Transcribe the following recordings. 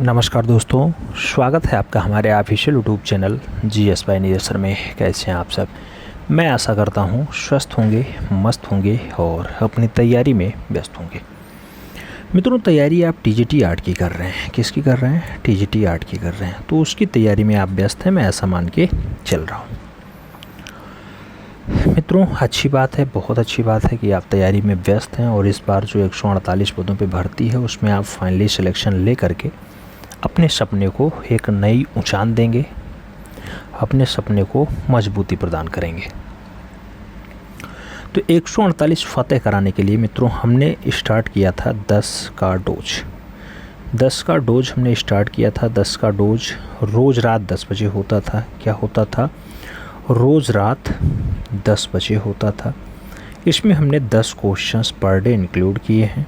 नमस्कार दोस्तों, स्वागत है आपका हमारे official YouTube channel GS by Neeraj sir में। कैसे हैं आप सब? मैं आशा करता हूं स्वस्थ होंगे, मस्त होंगे और अपनी तैयारी में व्यस्त होंगे। मित्रों, तैयारी आप TGT आर्ट की कर रहे हैं। किसकी कर रहे हैं? TGT आर्ट की कर रहे हैं। तो उसकी तैयारी में आप व्यस्त हैं, मैं ऐसा मान के चल रहा हूँ। मित्रों, अच्छी बात है, बहुत अच्छी बात है कि आप तैयारी में व्यस्त हैं और इस बार जो 148 पदों पे भर्ती है उसमें आप फाइनली सिलेक्शन ले करके अपने सपने को एक नई ऊंचाई देंगे, अपने सपने को मजबूती प्रदान करेंगे। तो 148 फतेह कराने के लिए मित्रों हमने स्टार्ट किया था 10 का डोज हमने स्टार्ट किया था। 10 का डोज रोज़ रात 10 बजे होता था। क्या होता था? रोज़ रात 10 बजे होता था। इसमें हमने 10 क्वेश्चंस पर डे इंक्लूड किए हैं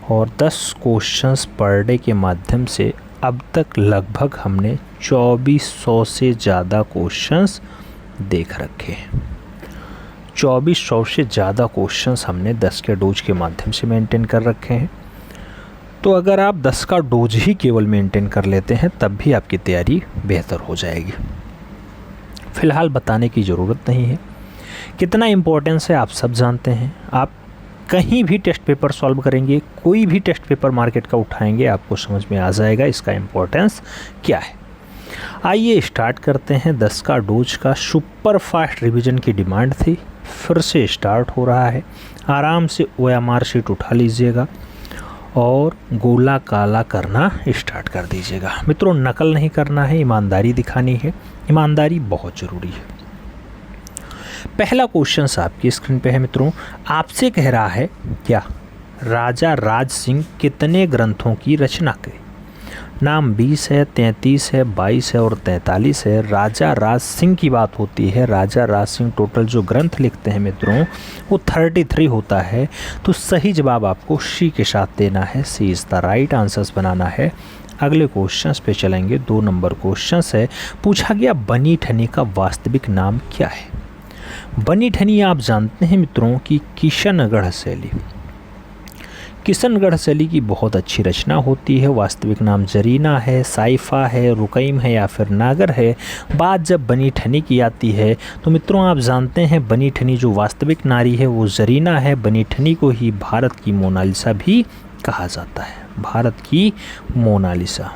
और 10 क्वेश्चंस पर डे के माध्यम से अब तक लगभग हमने 2400 से ज़्यादा क्वेश्चंस देख रखे हैं। 2400 से ज़्यादा क्वेश्चंस हमने 10 के डोज के माध्यम से मेंटेन कर रखे हैं। तो अगर आप 10 का डोज ही केवल मेंटेन कर लेते हैं तब भी आपकी तैयारी बेहतर हो जाएगी। फ़िलहाल बताने की ज़रूरत नहीं है। कितना इम्पोर्टेंस है आप सब जानते हैं। आप कहीं भी टेस्ट पेपर सॉल्व करेंगे, कोई भी टेस्ट पेपर मार्केट का उठाएंगे, आपको समझ में आ जाएगा इसका इम्पोर्टेंस क्या है। आइए स्टार्ट करते हैं। 10 का डोज का सुपर फास्ट रिवीजन की डिमांड थी, फिर से स्टार्ट हो रहा है। आराम से OMR शीट उठा लीजिएगा और गोला काला करना स्टार्ट कर दीजिएगा। मित्रों, नकल नहीं करना है, ईमानदारी दिखानी है। ईमानदारी बहुत ज़रूरी है। पहला क्वेश्चन आपकी स्क्रीन पे है मित्रों। आपसे कह रहा है क्या राजा राज सिंह कितने ग्रंथों की रचना की? नाम 20 है, 33 है, 22 है और 43 है। राजा राज सिंह की बात होती है। राजा राज सिंह टोटल जो ग्रंथ लिखते हैं मित्रों वो 33 होता है। तो सही जवाब आपको सी के साथ देना है। सी इज़ द राइट आंसर्स बनाना है। अगले क्वेश्चंस पे चलेंगे। 2 नंबर क्वेश्चंस है। पूछा गया बनी ठनी का वास्तविक नाम क्या है? बनी ठनी आप जानते हैं मित्रों कि किशनगढ़ शैली की बहुत अच्छी रचना होती है। वास्तविक नाम जरीना है, साइफा है, रुकैम है या फिर नागर है। बात जब बनी ठनी की आती है तो मित्रों आप जानते हैं बनी ठनी जो वास्तविक नारी है वो जरीना है। बनी ठनी को ही भारत की मोनालिसा भी कहा जाता है। भारत की मोनालिसा।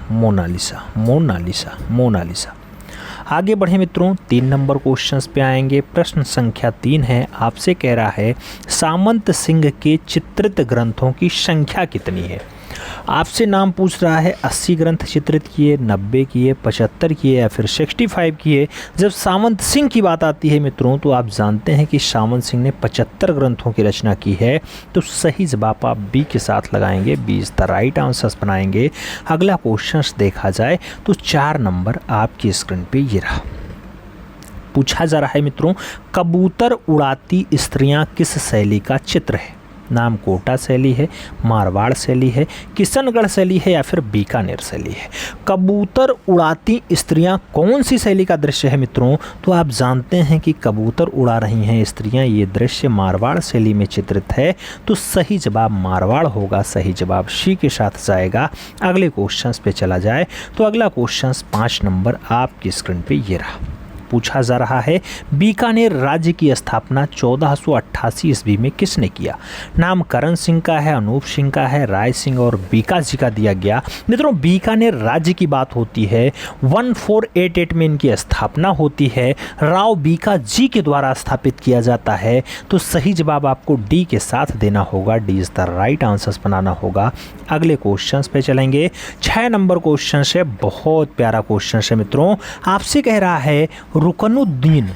आगे बढ़े मित्रों, 3 नंबर क्वेश्चंस पे आएंगे। प्रश्न संख्या 3 है। आपसे कह रहा है सामंत सिंह के चित्रित ग्रंथों की संख्या कितनी है? आपसे नाम पूछ रहा है 80 ग्रंथ चित्रित किए, 90 किए, 75 किए या फिर 65 किए। जब सामंत सिंह की बात आती है मित्रों तो आप जानते हैं कि सामंत सिंह ने 75 ग्रंथों की रचना की है। तो सही जवाब आप बी के साथ लगाएंगे। B is the right answers बनाएंगे। अगला क्वेश्चन देखा जाए तो 4 नंबर आपकी स्क्रीन पे ये रहा। पूछा जा रहा है मित्रों कबूतर उड़ाती स्त्रियां किस शैली का चित्र है? नाम कोटा शैली है, मारवाड़ शैली है, किशनगढ़ शैली है या फिर बीकानेर शैली है। कबूतर उड़ाती स्त्रियां कौन सी शैली का दृश्य है मित्रों? तो आप जानते हैं कि कबूतर उड़ा रही हैं स्त्रियां, ये दृश्य मारवाड़ शैली में चित्रित है। तो सही जवाब मारवाड़ होगा। सही जवाब सी के साथ जाएगा। अगले क्वेश्चन पे चला जाए तो अगला क्वेश्चन 5 नंबर आपकी स्क्रीन पे ये रहा। पूछा जा रहा है बीकानेर राज्य की स्थापना 1488 ईस्वी में किसने किया? नाम करण सिंह का है, अनूप सिंह का है, राय सिंह और बीका जी का दिया गया। मित्रों, बीकानेर राज्य की बात होती है। 1488 में इनकी स्थापना होती है। राव बीका जी के द्वारा स्थापित किया जाता है। तो सही जवाब आपको डी के साथ देना होगा। D is the right answers बनाना होगा। अगले क्वेश्चन पे चलेंगे। 6 नंबर क्वेश्चन है। बहुत प्यारा क्वेश्चन है मित्रों। आपसे कह रहा है रुकनुद्दीन,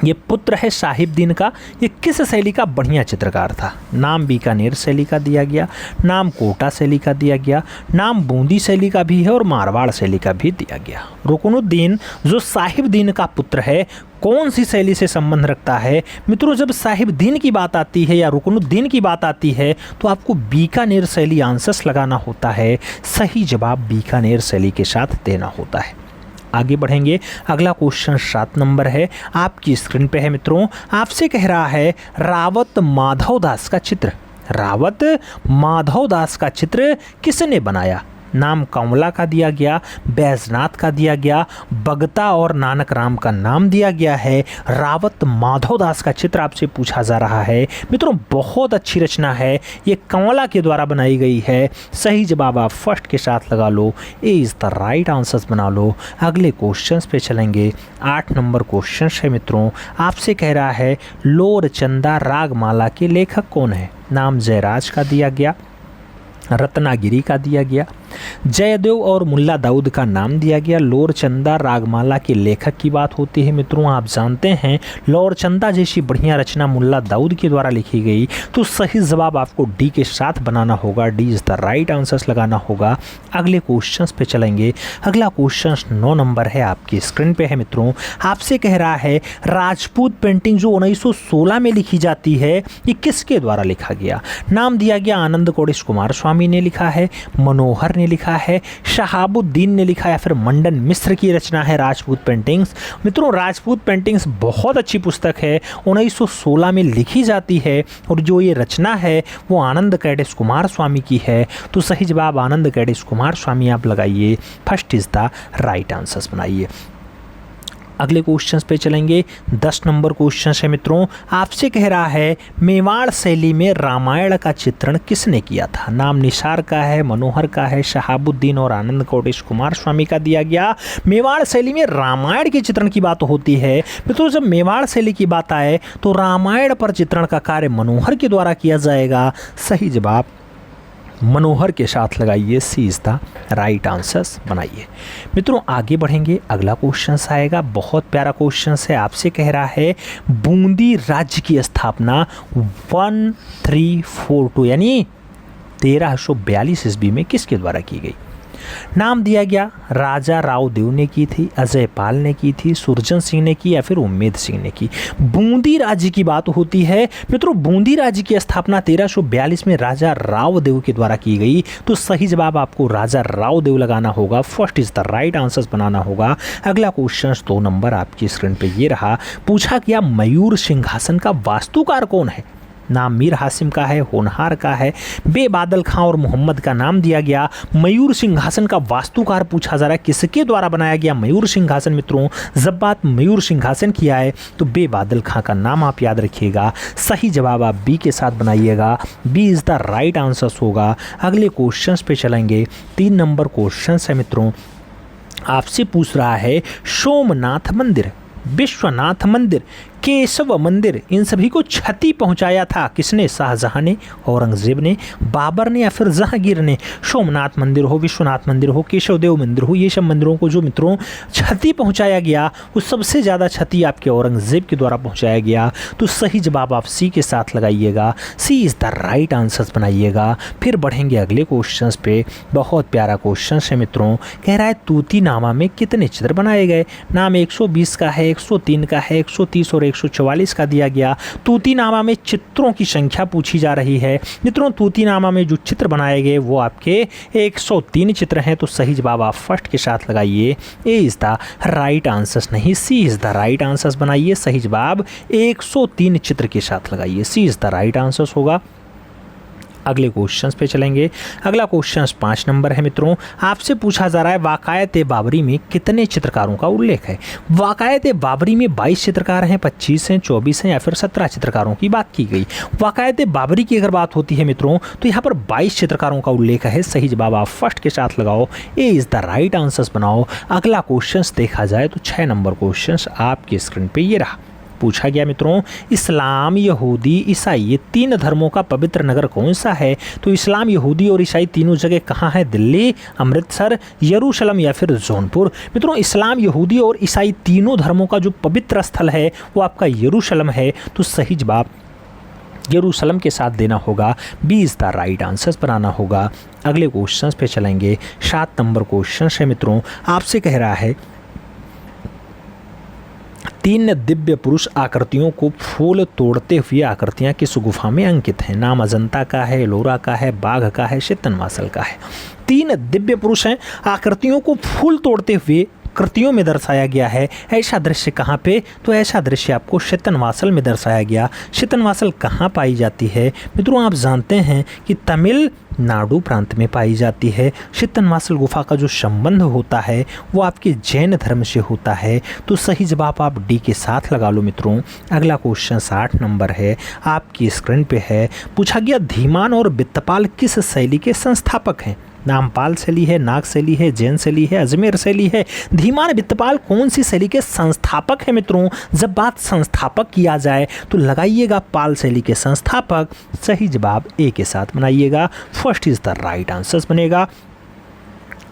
ये पुत्र है साहिबदीन का, ये किस शैली का बढ़िया चित्रकार था? नाम बीकानेर शैली का दिया गया, नाम कोटा शैली का दिया गया, नाम बूंदी शैली का भी है और मारवाड़ शैली का भी दिया गया। रुकनुद्दीन जो साहिबदीन का पुत्र है कौन सी शैली से संबंध रखता है? मित्रों, जब साहिबदीन की बात आती है या रुकनुद्दीन की बात आती है तो आपको बीकानेर शैली आंसर्स लगाना होता है। सही जवाब बीकानेर शैली के साथ देना होता है। आगे बढ़ेंगे। अगला क्वेश्चन 7 नंबर है, आपकी स्क्रीन पे है मित्रों। आपसे कह रहा है रावत माधव दास का चित्र किसने बनाया? नाम कमला का दिया गया, बैजनाथ का दिया गया, बगता और नानक राम का नाम दिया गया है, रावत माधव दास का चित्र आपसे पूछा जा रहा है। मित्रों बहुत अच्छी रचना है, ये कमला के द्वारा बनाई गई है। सही जवाब आप फर्स्ट के साथ लगा लो, A is the right answers बना लो। अगले क्वेश्चन पे चलेंगे। 8 नंबर क्वेश्चन है मित्रों, आपसे कह रहा है लोर चंदा रागमाला के लेखक कौन है। नाम जयराज का दिया गया, रत्नागिरी का दिया गया, जयदेव और मुल्ला दाऊद का नाम दिया गया। लोरचंदा रागमाला के लेखक की बात होती है मित्रों, आप जानते हैं लोरचंदा जैसी बढ़िया रचना मुल्ला दाऊद के द्वारा लिखी गई, तो सही जवाब आपको डी के साथ बनाना होगा, D is the right answers लगाना होगा। अगले क्वेश्चंस पे चलेंगे। अगला क्वेश्चन 9 नंबर है, आपकी स्क्रीन पे है मित्रों। आपसे कह रहा है राजपूत पेंटिंग जो 1916 में लिखी जाती है, ये किसके द्वारा लिखा गया। नाम दिया गया आनंद कोडेश कुमार स्वामी ने लिखा है, मनोहर ने लिखा है, शहाबुद्दीन ने लिखा, या फिर मंडन मिश्र की रचना है राजपूत पेंटिंग्स। मित्रों राजपूत पेंटिंग्स बहुत अच्छी पुस्तक है, 1916 में लिखी जाती है, और जो ये रचना है वो आनंद कैडेश कुमार स्वामी की है। तो सही जवाब आनंद कैडेश कुमार स्वामी आप लगाइए, first is the right answers बनाइए। अगले क्वेश्चंस पे चलेंगे। 10 नंबर क्वेश्चन है मित्रों, आपसे कह रहा है मेवाड़ शैली में रामायण का चित्रण किसने किया था। नाम निसार का है, मनोहर का है, शहाबुद्दीन और आनंद कोडेश कुमार स्वामी का दिया गया। मेवाड़ शैली में रामायण के चित्रण की बात होती है मित्रों, जब मेवाड़ शैली की बात आए तो रामायण पर चित्रण का कार्य मनोहर के द्वारा किया जाएगा। सही जवाब मनोहर के साथ लगाइए, सी इज़ द राइट आंसर्स बनाइए। मित्रों आगे बढ़ेंगे। अगला क्वेश्चन आएगा, बहुत प्यारा क्वेश्चन है, आपसे कह रहा है बूंदी राज्य की स्थापना 1342 यानी 1342 ईस्वी में किसके द्वारा की गई। नाम दिया गया राजा राव देव ने की थी, अजय पाल ने की थी, सुरजन सिंह ने की, या फिर उम्मेद सिंह ने की। बूंदी राज्य की बात होती है मित्रों, बूंदी राज्य की स्थापना 1342 में राजा राव देव के द्वारा की गई। तो सही जवाब आपको राजा राव देव लगाना होगा, first is the right answers बनाना होगा। अगला क्वेश्चन 2 नंबर आपकी स्क्रीन पे ये रहा, पूछा गया मयूर सिंहासन का वास्तुकार कौन है। नाम मीर हासिम का है, होनहार का है, बेबादल खां और मोहम्मद का नाम दिया गया। मयूर सिंहासन का वास्तुकार पूछा जा रहा है किसके द्वारा बनाया गया मयूर सिंहासन। मित्रों जब बात मयूर सिंहासन की आए तो बेबादल खां का नाम आप याद रखिएगा, सही जवाब आप बी के साथ बनाइएगा, B is the right answers होगा। अगले क्वेश्चंस पे चलेंगे। 3 नंबर क्वेश्चन है मित्रों, आपसे पूछ रहा है सोमनाथ मंदिर, विश्वनाथ मंदिर, केशव मंदिर, इन सभी को क्षति पहुंचाया था किसने। शाहजहां ने, औरंगजेब ने, बाबर ने, या फिर जहांगीर ने। सोमनाथ मंदिर हो, विश्वनाथ मंदिर हो, केशव देव मंदिर हो, ये सब मंदिरों को जो मित्रों क्षति पहुंचाया गया वो सबसे ज़्यादा क्षति आपके औरंगजेब के द्वारा पहुंचाया गया। तो सही जवाब आप सी के साथ लगाइएगा, सी इज़ द राइट आंसर्स बनाइएगा। फिर बढ़ेंगे अगले क्वेश्चन पे, बहुत प्यारा क्वेश्चन है मित्रों, कह रहा है तूतीनामा में कितने चित्र बनाए गए। नाम 120 का है, 103 का है, 130 और 144 का दिया गया। तूतीनामा में चित्रों की संख्या पूछी जा रही है मित्रों, तूतीनामा में जो चित्र बनाए गए वो आपके 103 चित्र हैं। तो सही जवाब आप फर्स्ट के साथ लगाइए, ए इज़ द राइट आंसर्स नहीं, सी इज़ द राइट आंसर्स बनाइए। सही जवाब 103 चित्र के साथ लगाइए, सी इज़ द राइट आंसर्स होगा। अगले क्वेश्चंस पे चलेंगे। अगला क्वेश्चन 5 नंबर है मित्रों, आपसे पूछा जा रहा है वाक़ायत बाबरी में कितने चित्रकारों का उल्लेख है। वाक़ायत बाबरी में 22 चित्रकार हैं, 25 हैं, 24 हैं, या फिर 17 चित्रकारों की बात की गई। वाक़ायत बाबरी की अगर बात होती है मित्रों तो यहाँ पर 22 चित्रकारों का उल्लेख है। सही जवाब आप फर्स्ट के साथ लगाओ, A is the right answers बनाओ। अगला क्वेश्चन देखा जाए तो 6 नंबर क्वेश्चन आपकी स्क्रीन पर ये रहा, पूछा गया मित्रों इस्लाम, यहूदी, ईसाई ये 3 धर्मों का पवित्र नगर कौन सा है। तो इस्लाम, यहूदी और ईसाई तीनों जगह कहाँ है। दिल्ली, अमृतसर, यरूशलेम, या फिर जौनपुर। मित्रों इस्लाम, यहूदी और ईसाई तीनों धर्मों का जो पवित्र स्थल है वो आपका यरूशलेम है। तो सही जवाब यरूशलेम के साथ देना होगा, B is the right answers बनाना होगा। अगले क्वेश्चन पे चलेंगे। 7 नंबर क्वेश्चन है मित्रों, आपसे कह रहा है 3 दिव्य पुरुष आकृतियों को फूल तोड़ते हुए आकृतियाँ किस गुफा में अंकित हैं। नाम अजंता का है, एलोरा का है, बाघ का है, चित्तनवासल का है। 3 दिव्य पुरुष हैं, आकृतियों को फूल तोड़ते हुए कृतियों में दर्शाया गया है। ऐसा दृश्य कहाँ पे? तो ऐसा दृश्य आपको शीतनवासल में दर्शाया गया। शीतनवासल कहाँ पाई जाती है? मित्रों आप जानते हैं कि तमिलनाडु प्रांत में पाई जाती है। शीतनवासल गुफा का जो संबंध होता है वो आपके जैन धर्म से होता है। तो सही जवाब आप डी के साथ लगा लो मित्रों। अगला क्वेश्चन 60 नंबर है, आपकी स्क्रीन पे है। पूछा गया धीमान और बित्तपाल किस शैली के संस्थापक हैं? नामपाल शैली है, नाग शैली है, जैन शैली है, अजमेर शैली है। धीमान बित्तपाल कौन सी शैली के संस्थापक है मित्रों? जब बात संस्थापक किया जाए तो लगाइएगा पाल शैली के संस्थापक। सही जवाब ए के साथ बनाइएगा। First is the right answer बनेगा।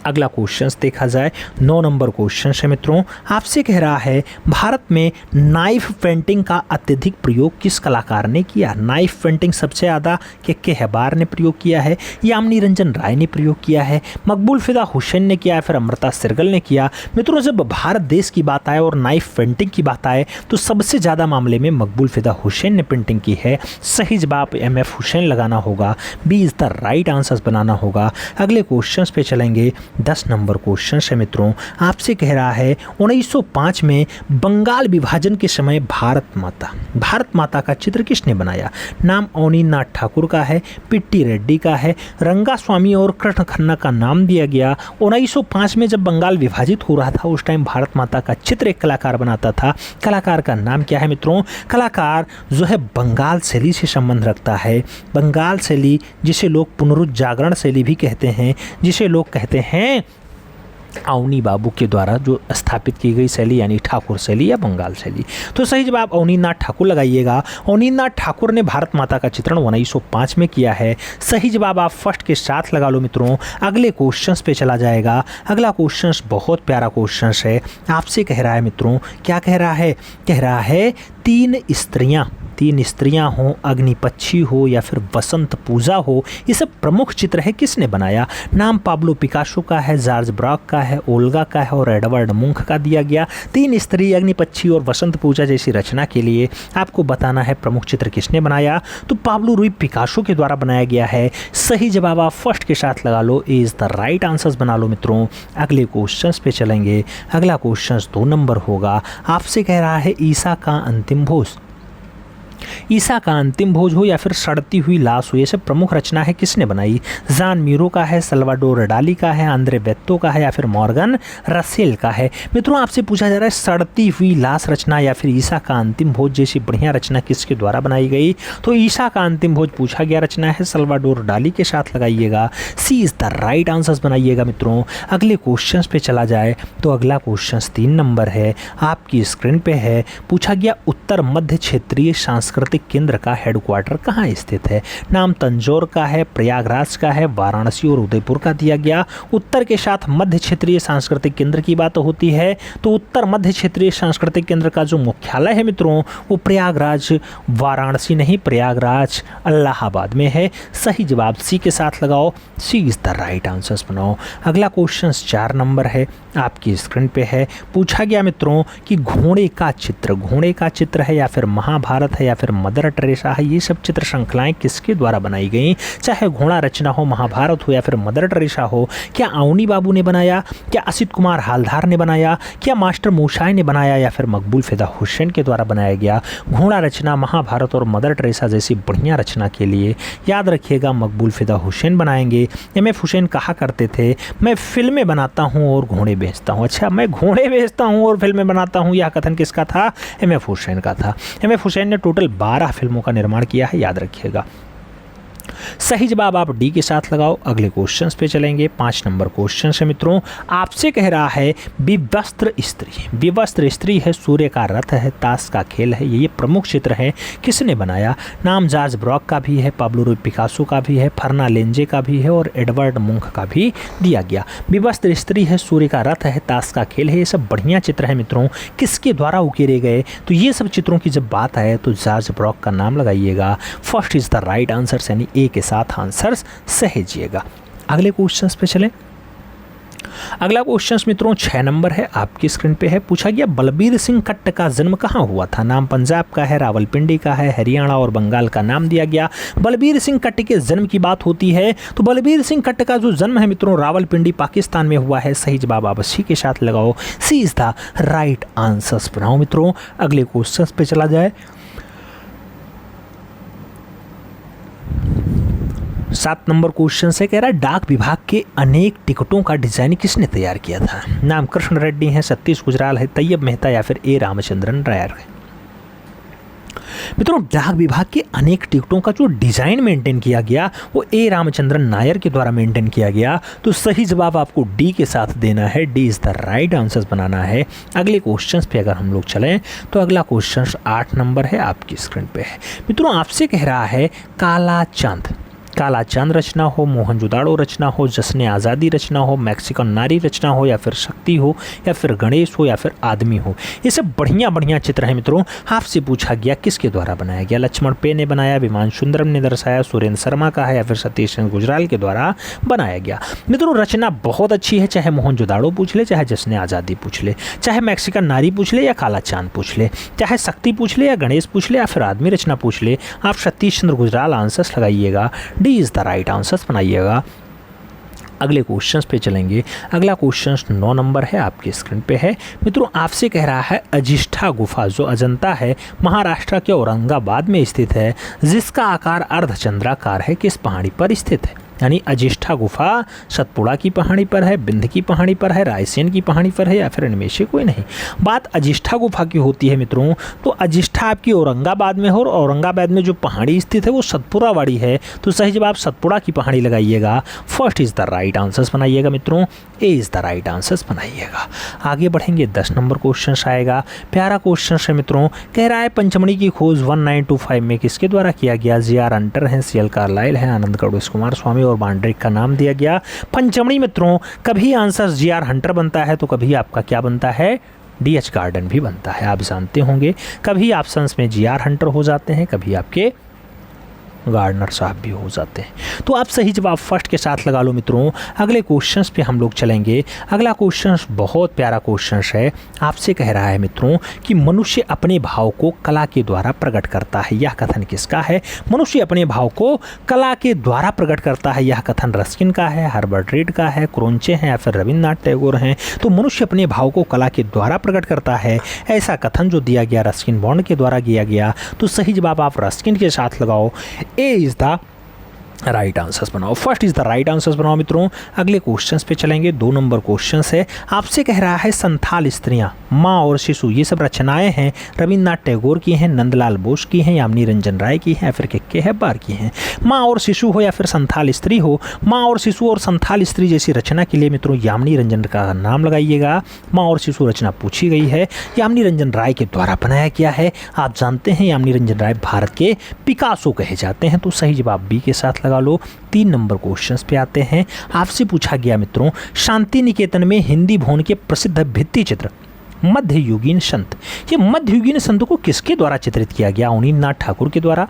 अगला क्वेश्चन देखा जाए 9 नंबर क्वेश्चन है मित्रों। आपसे कह रहा है भारत में नाइफ पेंटिंग का अत्यधिक प्रयोग किस कलाकार ने किया? नाइफ पेंटिंग सबसे ज़्यादा के हबार ने प्रयोग किया है, यामिनी रंजन राय ने प्रयोग किया है, मकबूल फिदा हुसैन ने किया है, फिर अमृता सिरगल ने किया? मित्रों जब भारत देश की बात आए और नाइफ पेंटिंग की बात आए तो सबसे ज़्यादा मामले में मकबूल फिदा हुसैन ने पेंटिंग की है। सही जवाब MF हुसैन लगाना होगा। B is the right answer बनाना होगा। अगले क्वेश्चन पे चलेंगे। 10 नंबर क्वेश्चन है मित्रों। आपसे कह रहा है 1905 में बंगाल विभाजन के समय भारत माता का चित्र किसने बनाया? नाम अवनीनाथ ठाकुर का है, पिट्टी रेड्डी का है, रंगास्वामी और कृष्ण खन्ना का नाम दिया गया। 1905 में जब बंगाल विभाजित हो रहा था उस टाइम भारत माता का चित्र एक कलाकार बनाता था। कलाकार का नाम क्या है मित्रों? कलाकार जो है बंगाल शैली से संबंध रखता है। बंगाल शैली जिसे लोग पुनरुज्जागरण शैली भी कहते हैं, जिसे लोग कहते हैं अवनी बाबू के द्वारा जो स्थापित की गई शैली यानी ठाकुर शैली या बंगाल शैली। तो सही जवाब अवनीनाथ ठाकुर लगाइएगा। अवनीनाथ ठाकुर ने भारत माता का चित्रण 1905 में किया है। सही जवाब आप फर्स्ट के साथ लगा लो मित्रों। अगले क्वेश्चंस पे चला जाएगा। अगला क्वेश्चंस बहुत प्यारा क्वेश्चंस है। आपसे कह रहा है मित्रों, क्या कह रहा है? कह रहा है तीन स्त्रियां हों, अग्निपक्षी हो या फिर वसंत पूजा हो, ये सब प्रमुख चित्र है किसने बनाया? नाम पाब्लो पिकासो का है, जॉर्ज ब्रॉक का है, ओल्गा का है और एडवर्ड मुंख का दिया गया। तीन स्त्री, अग्निपक्षी और वसंत पूजा जैसी रचना के लिए आपको बताना है प्रमुख चित्र किसने बनाया? तो पाब्लो रुई पिकासो के द्वारा बनाया गया है। सही जवाब आप फर्स्ट के साथ लगा लो। ए इज द राइट आंसर बना लो मित्रों। अगले क्वेश्चन पे चलेंगे। अगला क्वेश्चन 2 नंबर होगा। आपसे कह रहा है ईसा का अंतिम भोज। ईसा का अंतिम भोज हो या फिर सड़ती हुई लाश हो, ये सब प्रमुख रचना है किसने बनाई? जान मीरो का है, सल्वाडोर डाली का है, आंद्रे बेत्तो का है या फिर मॉर्गन रसेल का है? मित्रों आपसे पूछा जा रहा है सड़ती हुई लाश रचना या फिर ईसा का अंतिम भोज जैसी बढ़िया रचना किसके द्वारा बनाई गई? तो ईसा का अंतिम भोज पूछा गया रचना है, सल्वाडोर डाली के साथ लगाइएगा। सी इज द राइट आंसर बनाइएगा मित्रों। अगले क्वेश्चन पे चला जाए तो अगला क्वेश्चन 3 नंबर है, आपकी स्क्रीन पे है। पूछा गया उत्तर मध्य क्षेत्रीय सांस्कृतिक केंद्र का हेडक्वार्टर कहाँ स्थित है? नाम तंजौर का है, प्रयागराज का है, वाराणसी और उदयपुर का दिया गया। उत्तर के साथ मध्य क्षेत्रीय सांस्कृतिक केंद्र की बात होती है तो उत्तर मध्य क्षेत्रीय सांस्कृतिक केंद्र का जो मुख्यालय है मित्रों वो प्रयागराज, वाराणसी नहीं, प्रयागराज इलाहाबाद में है। सही जवाब सी के साथ लगाओ। सी इज द राइट आंसर बनाओ। अगला क्वेश्चन 4 नंबर है, आपकी स्क्रीन पे है। पूछा गया मित्रों कि घोड़े का चित्र है या फिर महाभारत है या फिर मदर टेरेसा है, ये सब चित्र श्रृंखलाएं किसके द्वारा बनाई गई? चाहे घोड़ा रचना हो, महाभारत हो या फिर मदर टेरेसा हो, क्या अवनी बाबू ने बनाया, क्या असित कुमार हालधार ने बनाया, क्या मास्टर मूसाई ने बनाया या फिर मकबूल फिदा हुसैन के द्वारा बनाया गया? घोड़ा रचना, महाभारत और मदर टेरेसा जैसी बढ़िया रचना के लिए याद रखिएगा मकबूल फिदा हुसैन बनाएंगे। MF हुसैन कहा करते थे मैं फिल्में बनाता हूँ और घोड़े बेचता हूँ। अच्छा, मैं घोड़े बेचता हूँ और फिल्में बनाता हूँ, यह कथन किसका था? MF हुसैन का था। MF हुसैन ने टोटल 12 फिल्मों का निर्माण किया है, याद रखिएगा। सही जवाब आप डी के साथ लगाओ। अगले क्वेश्चन पे चलेंगे। 5 नंबर क्वेश्चन है मित्रों। आपसे कह रहा है विवस्त्र स्त्री। विवस्त्र स्त्री है, सूर्य का रथ है, ताश का खेल है, ये प्रमुख चित्र है किसने बनाया? नाम जॉर्ज ब्रॉक का भी है, पाब्लो रुई पिकासो का भी है, फर्ना लेंजे का भी है और एडवर्ड मुंख का भी दिया गया। विवस्त्र स्त्री है, सूर्य का रथ है, ताश का खेल है, ये सब बढ़िया चित्र है मित्रों। किसके द्वारा उकेरे गए? तो ये सब चित्रों की जब बात आए तो जॉर्ज ब्रॉक का नाम लगाइएगा। First is the right answer यानी ए के साथ आंसर सहेजिएगा। अगले क्वेश्चन पे चलें। अगला क्वेश्चन मित्रों 6 नंबर है, आपकी स्क्रीन पे है। पूछा गया बलबीर सिंह कट्ट का जन्म कहाँ हुआ था। नाम पंजाब का है, रावलपिंडी का है, हरियाणा और बंगाल का नाम दिया गया। बलबीर सिंह कट्ट के जन्म की बात होती है तो बलबीर सिंह कट्ट का जो जन्म है मित्रों रावलपिंडी पाकिस्तान में हुआ है। सही जवाब आप सी के साथ लगाओ, सी इज द राइट आंसर्स बनाओ मित्रों। अगले क्वेश्चन पे चला जाए। 7 नंबर क्वेश्चन से कह रहा है डाक विभाग के अनेक टिकटों का डिजाइन किसने तैयार किया था। नाम कृष्ण रेड्डी है, सतीश गुजराल है, तैयब मेहता या फिर ए रामचंद्रन रायर है। मित्रों डाक विभाग के अनेक टिकटों का जो डिजाइन मेंटेन किया गया वो ए रामचंद्रन नायर के द्वारा मेंटेन किया गया। तो सही जवाब आपको डी के साथ देना है, D is the right answer बनाना है। अगले क्वेश्चन पे अगर हम लोग चलें तो अगला क्वेश्चन 8 नंबर है, आपकी स्क्रीन पे है। मित्रों आपसे कह रहा है काला चांद, काला चांद रचना हो, मोहनजोदाड़ो रचना हो, जश्न आज़ादी रचना हो, मैक्सिकन नारी रचना हो, या फिर शक्ति हो, या फिर गणेश हो, या फिर आदमी हो। ये सब बढ़िया बढ़िया चित्र हैं मित्रों। आपसे पूछा गया किसके द्वारा बनाया गया। लक्ष्मण पे ने बनाया, विमान सुंदरम ने दर्शाया, सुरेंद्र शर्मा का है, या फिर सतीश चंद्र गुजराल के द्वारा बनाया गया। मित्रों रचना बहुत अच्छी है, चाहे मोहनजोदाड़ो पूछ ले, चाहे जश्न आज़ादी पूछ ले, चाहे मैक्सिकन नारी पूछ ले या काला चांद पूछ ले, चाहे शक्ति पूछ ले या गणेश पूछ ले या फिर आदमी रचना पूछ ले, आप सतीश चंद्र गुजराल आंसर्स लगाइएगा, D is the right answers बनाइएगा। अगले क्वेश्चंस पे चलेंगे। अगला क्वेश्चन 9 नंबर है, आपकी स्क्रीन पे है। मित्रों आपसे कह रहा है अजिष्ठा गुफा जो अजंता है महाराष्ट्र के औरंगाबाद में स्थित है, जिसका आकार अर्धचंद्राकार है, किस पहाड़ी पर स्थित है। यानी अजिष्ठा गुफा सतपुड़ा की पहाड़ी पर है, बिंद की पहाड़ी पर है, रायसेन की पहाड़ी पर है, या फिर इनमें से कोई नहीं। बात अजिष्ठा गुफा की होती है मित्रों तो अजिष्ठा आपकी औरंगाबाद में हो और औरंगाबाद में जो पहाड़ी स्थित है वो सतपुड़ा वाड़ी है। तो सही जवाब सतपुड़ा की पहाड़ी लगाइएगा, first is the right answers बनाइएगा मित्रों, ए इज द राइट आंसर्स बनाइएगा। आगे बढ़ेंगे 10 नंबर क्वेश्चन आएगा, प्यारा क्वेश्चन है मित्रों। कह रहा है पंचमढ़ी की खोज 1925 में किसके द्वारा किया गया। जी.आर. हंटर है, सी.एल. कार्लाइल है, आनंद गणेश कुमार स्वामी और बांड्रिक का नाम दिया गया। पंचमढ़ी मित्रों कभी आंसर जी.आर. हंटर बनता है तो कभी आपका क्या बनता है, डी.एच. गार्डन भी बनता है। आप जानते होंगे कभी ऑप्शंस में जी.आर. हंटर हो जाते हैं, कभी आपके गार्डनर साहब भी हो जाते हैं। तो आप सही जवाब फर्स्ट के साथ लगा लो मित्रों। अगले क्वेश्चंस पे हम लोग चलेंगे। अगला क्वेश्चन बहुत प्यारा क्वेश्चन है। आपसे कह रहा है मित्रों कि मनुष्य अपने भाव को कला के द्वारा प्रकट करता है। यह कथन किसका है। मनुष्य अपने भाव को कला के द्वारा प्रकट करता है, यह कथन रस्किन का है, हर्बर्ट रीड का है, क्रोंचे हैं या फिर रविन्द्रनाथ टैगोर हैं। तो मनुष्य अपने भाव को कला के द्वारा प्रकट करता है, ऐसा कथन जो दिया गया रस्किन बॉन्ड के द्वारा किया गया। तो सही जवाब आप रस्किन के साथ लगाओ, ए इज द राइट आंसर्स बनाओ, first is the right answers बनाओ मित्रों। अगले क्वेश्चंस पे चलेंगे। 2 नंबर क्वेश्चंस है। आपसे कह रहा है संथाल स्त्रियां, माँ और शिशु, ये सब रचनाएं हैं रविन्द्रनाथ टैगोर की हैं, नंदलाल बोस की हैं, यामिनी रंजन राय की हैं, या फिर के हैब्बार की हैं। माँ और शिशु हो या फिर संथाल स्त्री हो, माँ और शिशु और संथाल स्त्री जैसी रचना के लिए मित्रों यामिनी रंजन का नाम लगाइएगा। माँ और शिशु रचना पूछी गई है, यामिनी रंजन राय के द्वारा बनाया गया है। आप जानते हैं यामिनी रंजन राय भारत के पिकासो कहे जाते हैं। तो सही जवाब बी के साथ लगा लो। 3 नंबर क्वेश्चंस पे आते हैं। आपसे पूछा गया मित्रों शांति निकेतन में हिंदी भवन के प्रसिद्ध भित्ति चित्र मध्ययुगीन संत, ये मध्ययुगीन संत को किसके द्वारा चित्रित किया गया। अवनींद्रनाथ ठाकुर के द्वारा,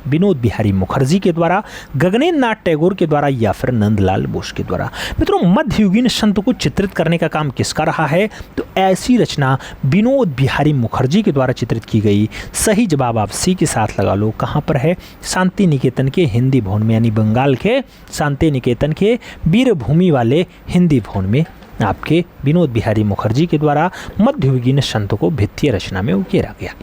विनोद बिहारी मुखर्जी के द्वारा, गगनेन्द्र नाथ टैगोर के द्वारा, या फिर नंदलाल बोस के द्वारा। मित्रों मध्ययुगीन संत को चित्रित करने का काम किसका रहा है। तो ऐसी रचना विनोद बिहारी मुखर्जी के द्वारा चित्रित की गई। सही जवाब आप सी के साथ लगा लो, कहाँ पर है, शांति निकेतन के हिंदी भवन में, यानी बंगाल के शांति निकेतन के वीरभूमि वाले हिंदी भवन में आपके विनोद बिहारी मुखर्जी के द्वारा मध्ययुगीन संत को भित्तीय रचना में उकेरा गया।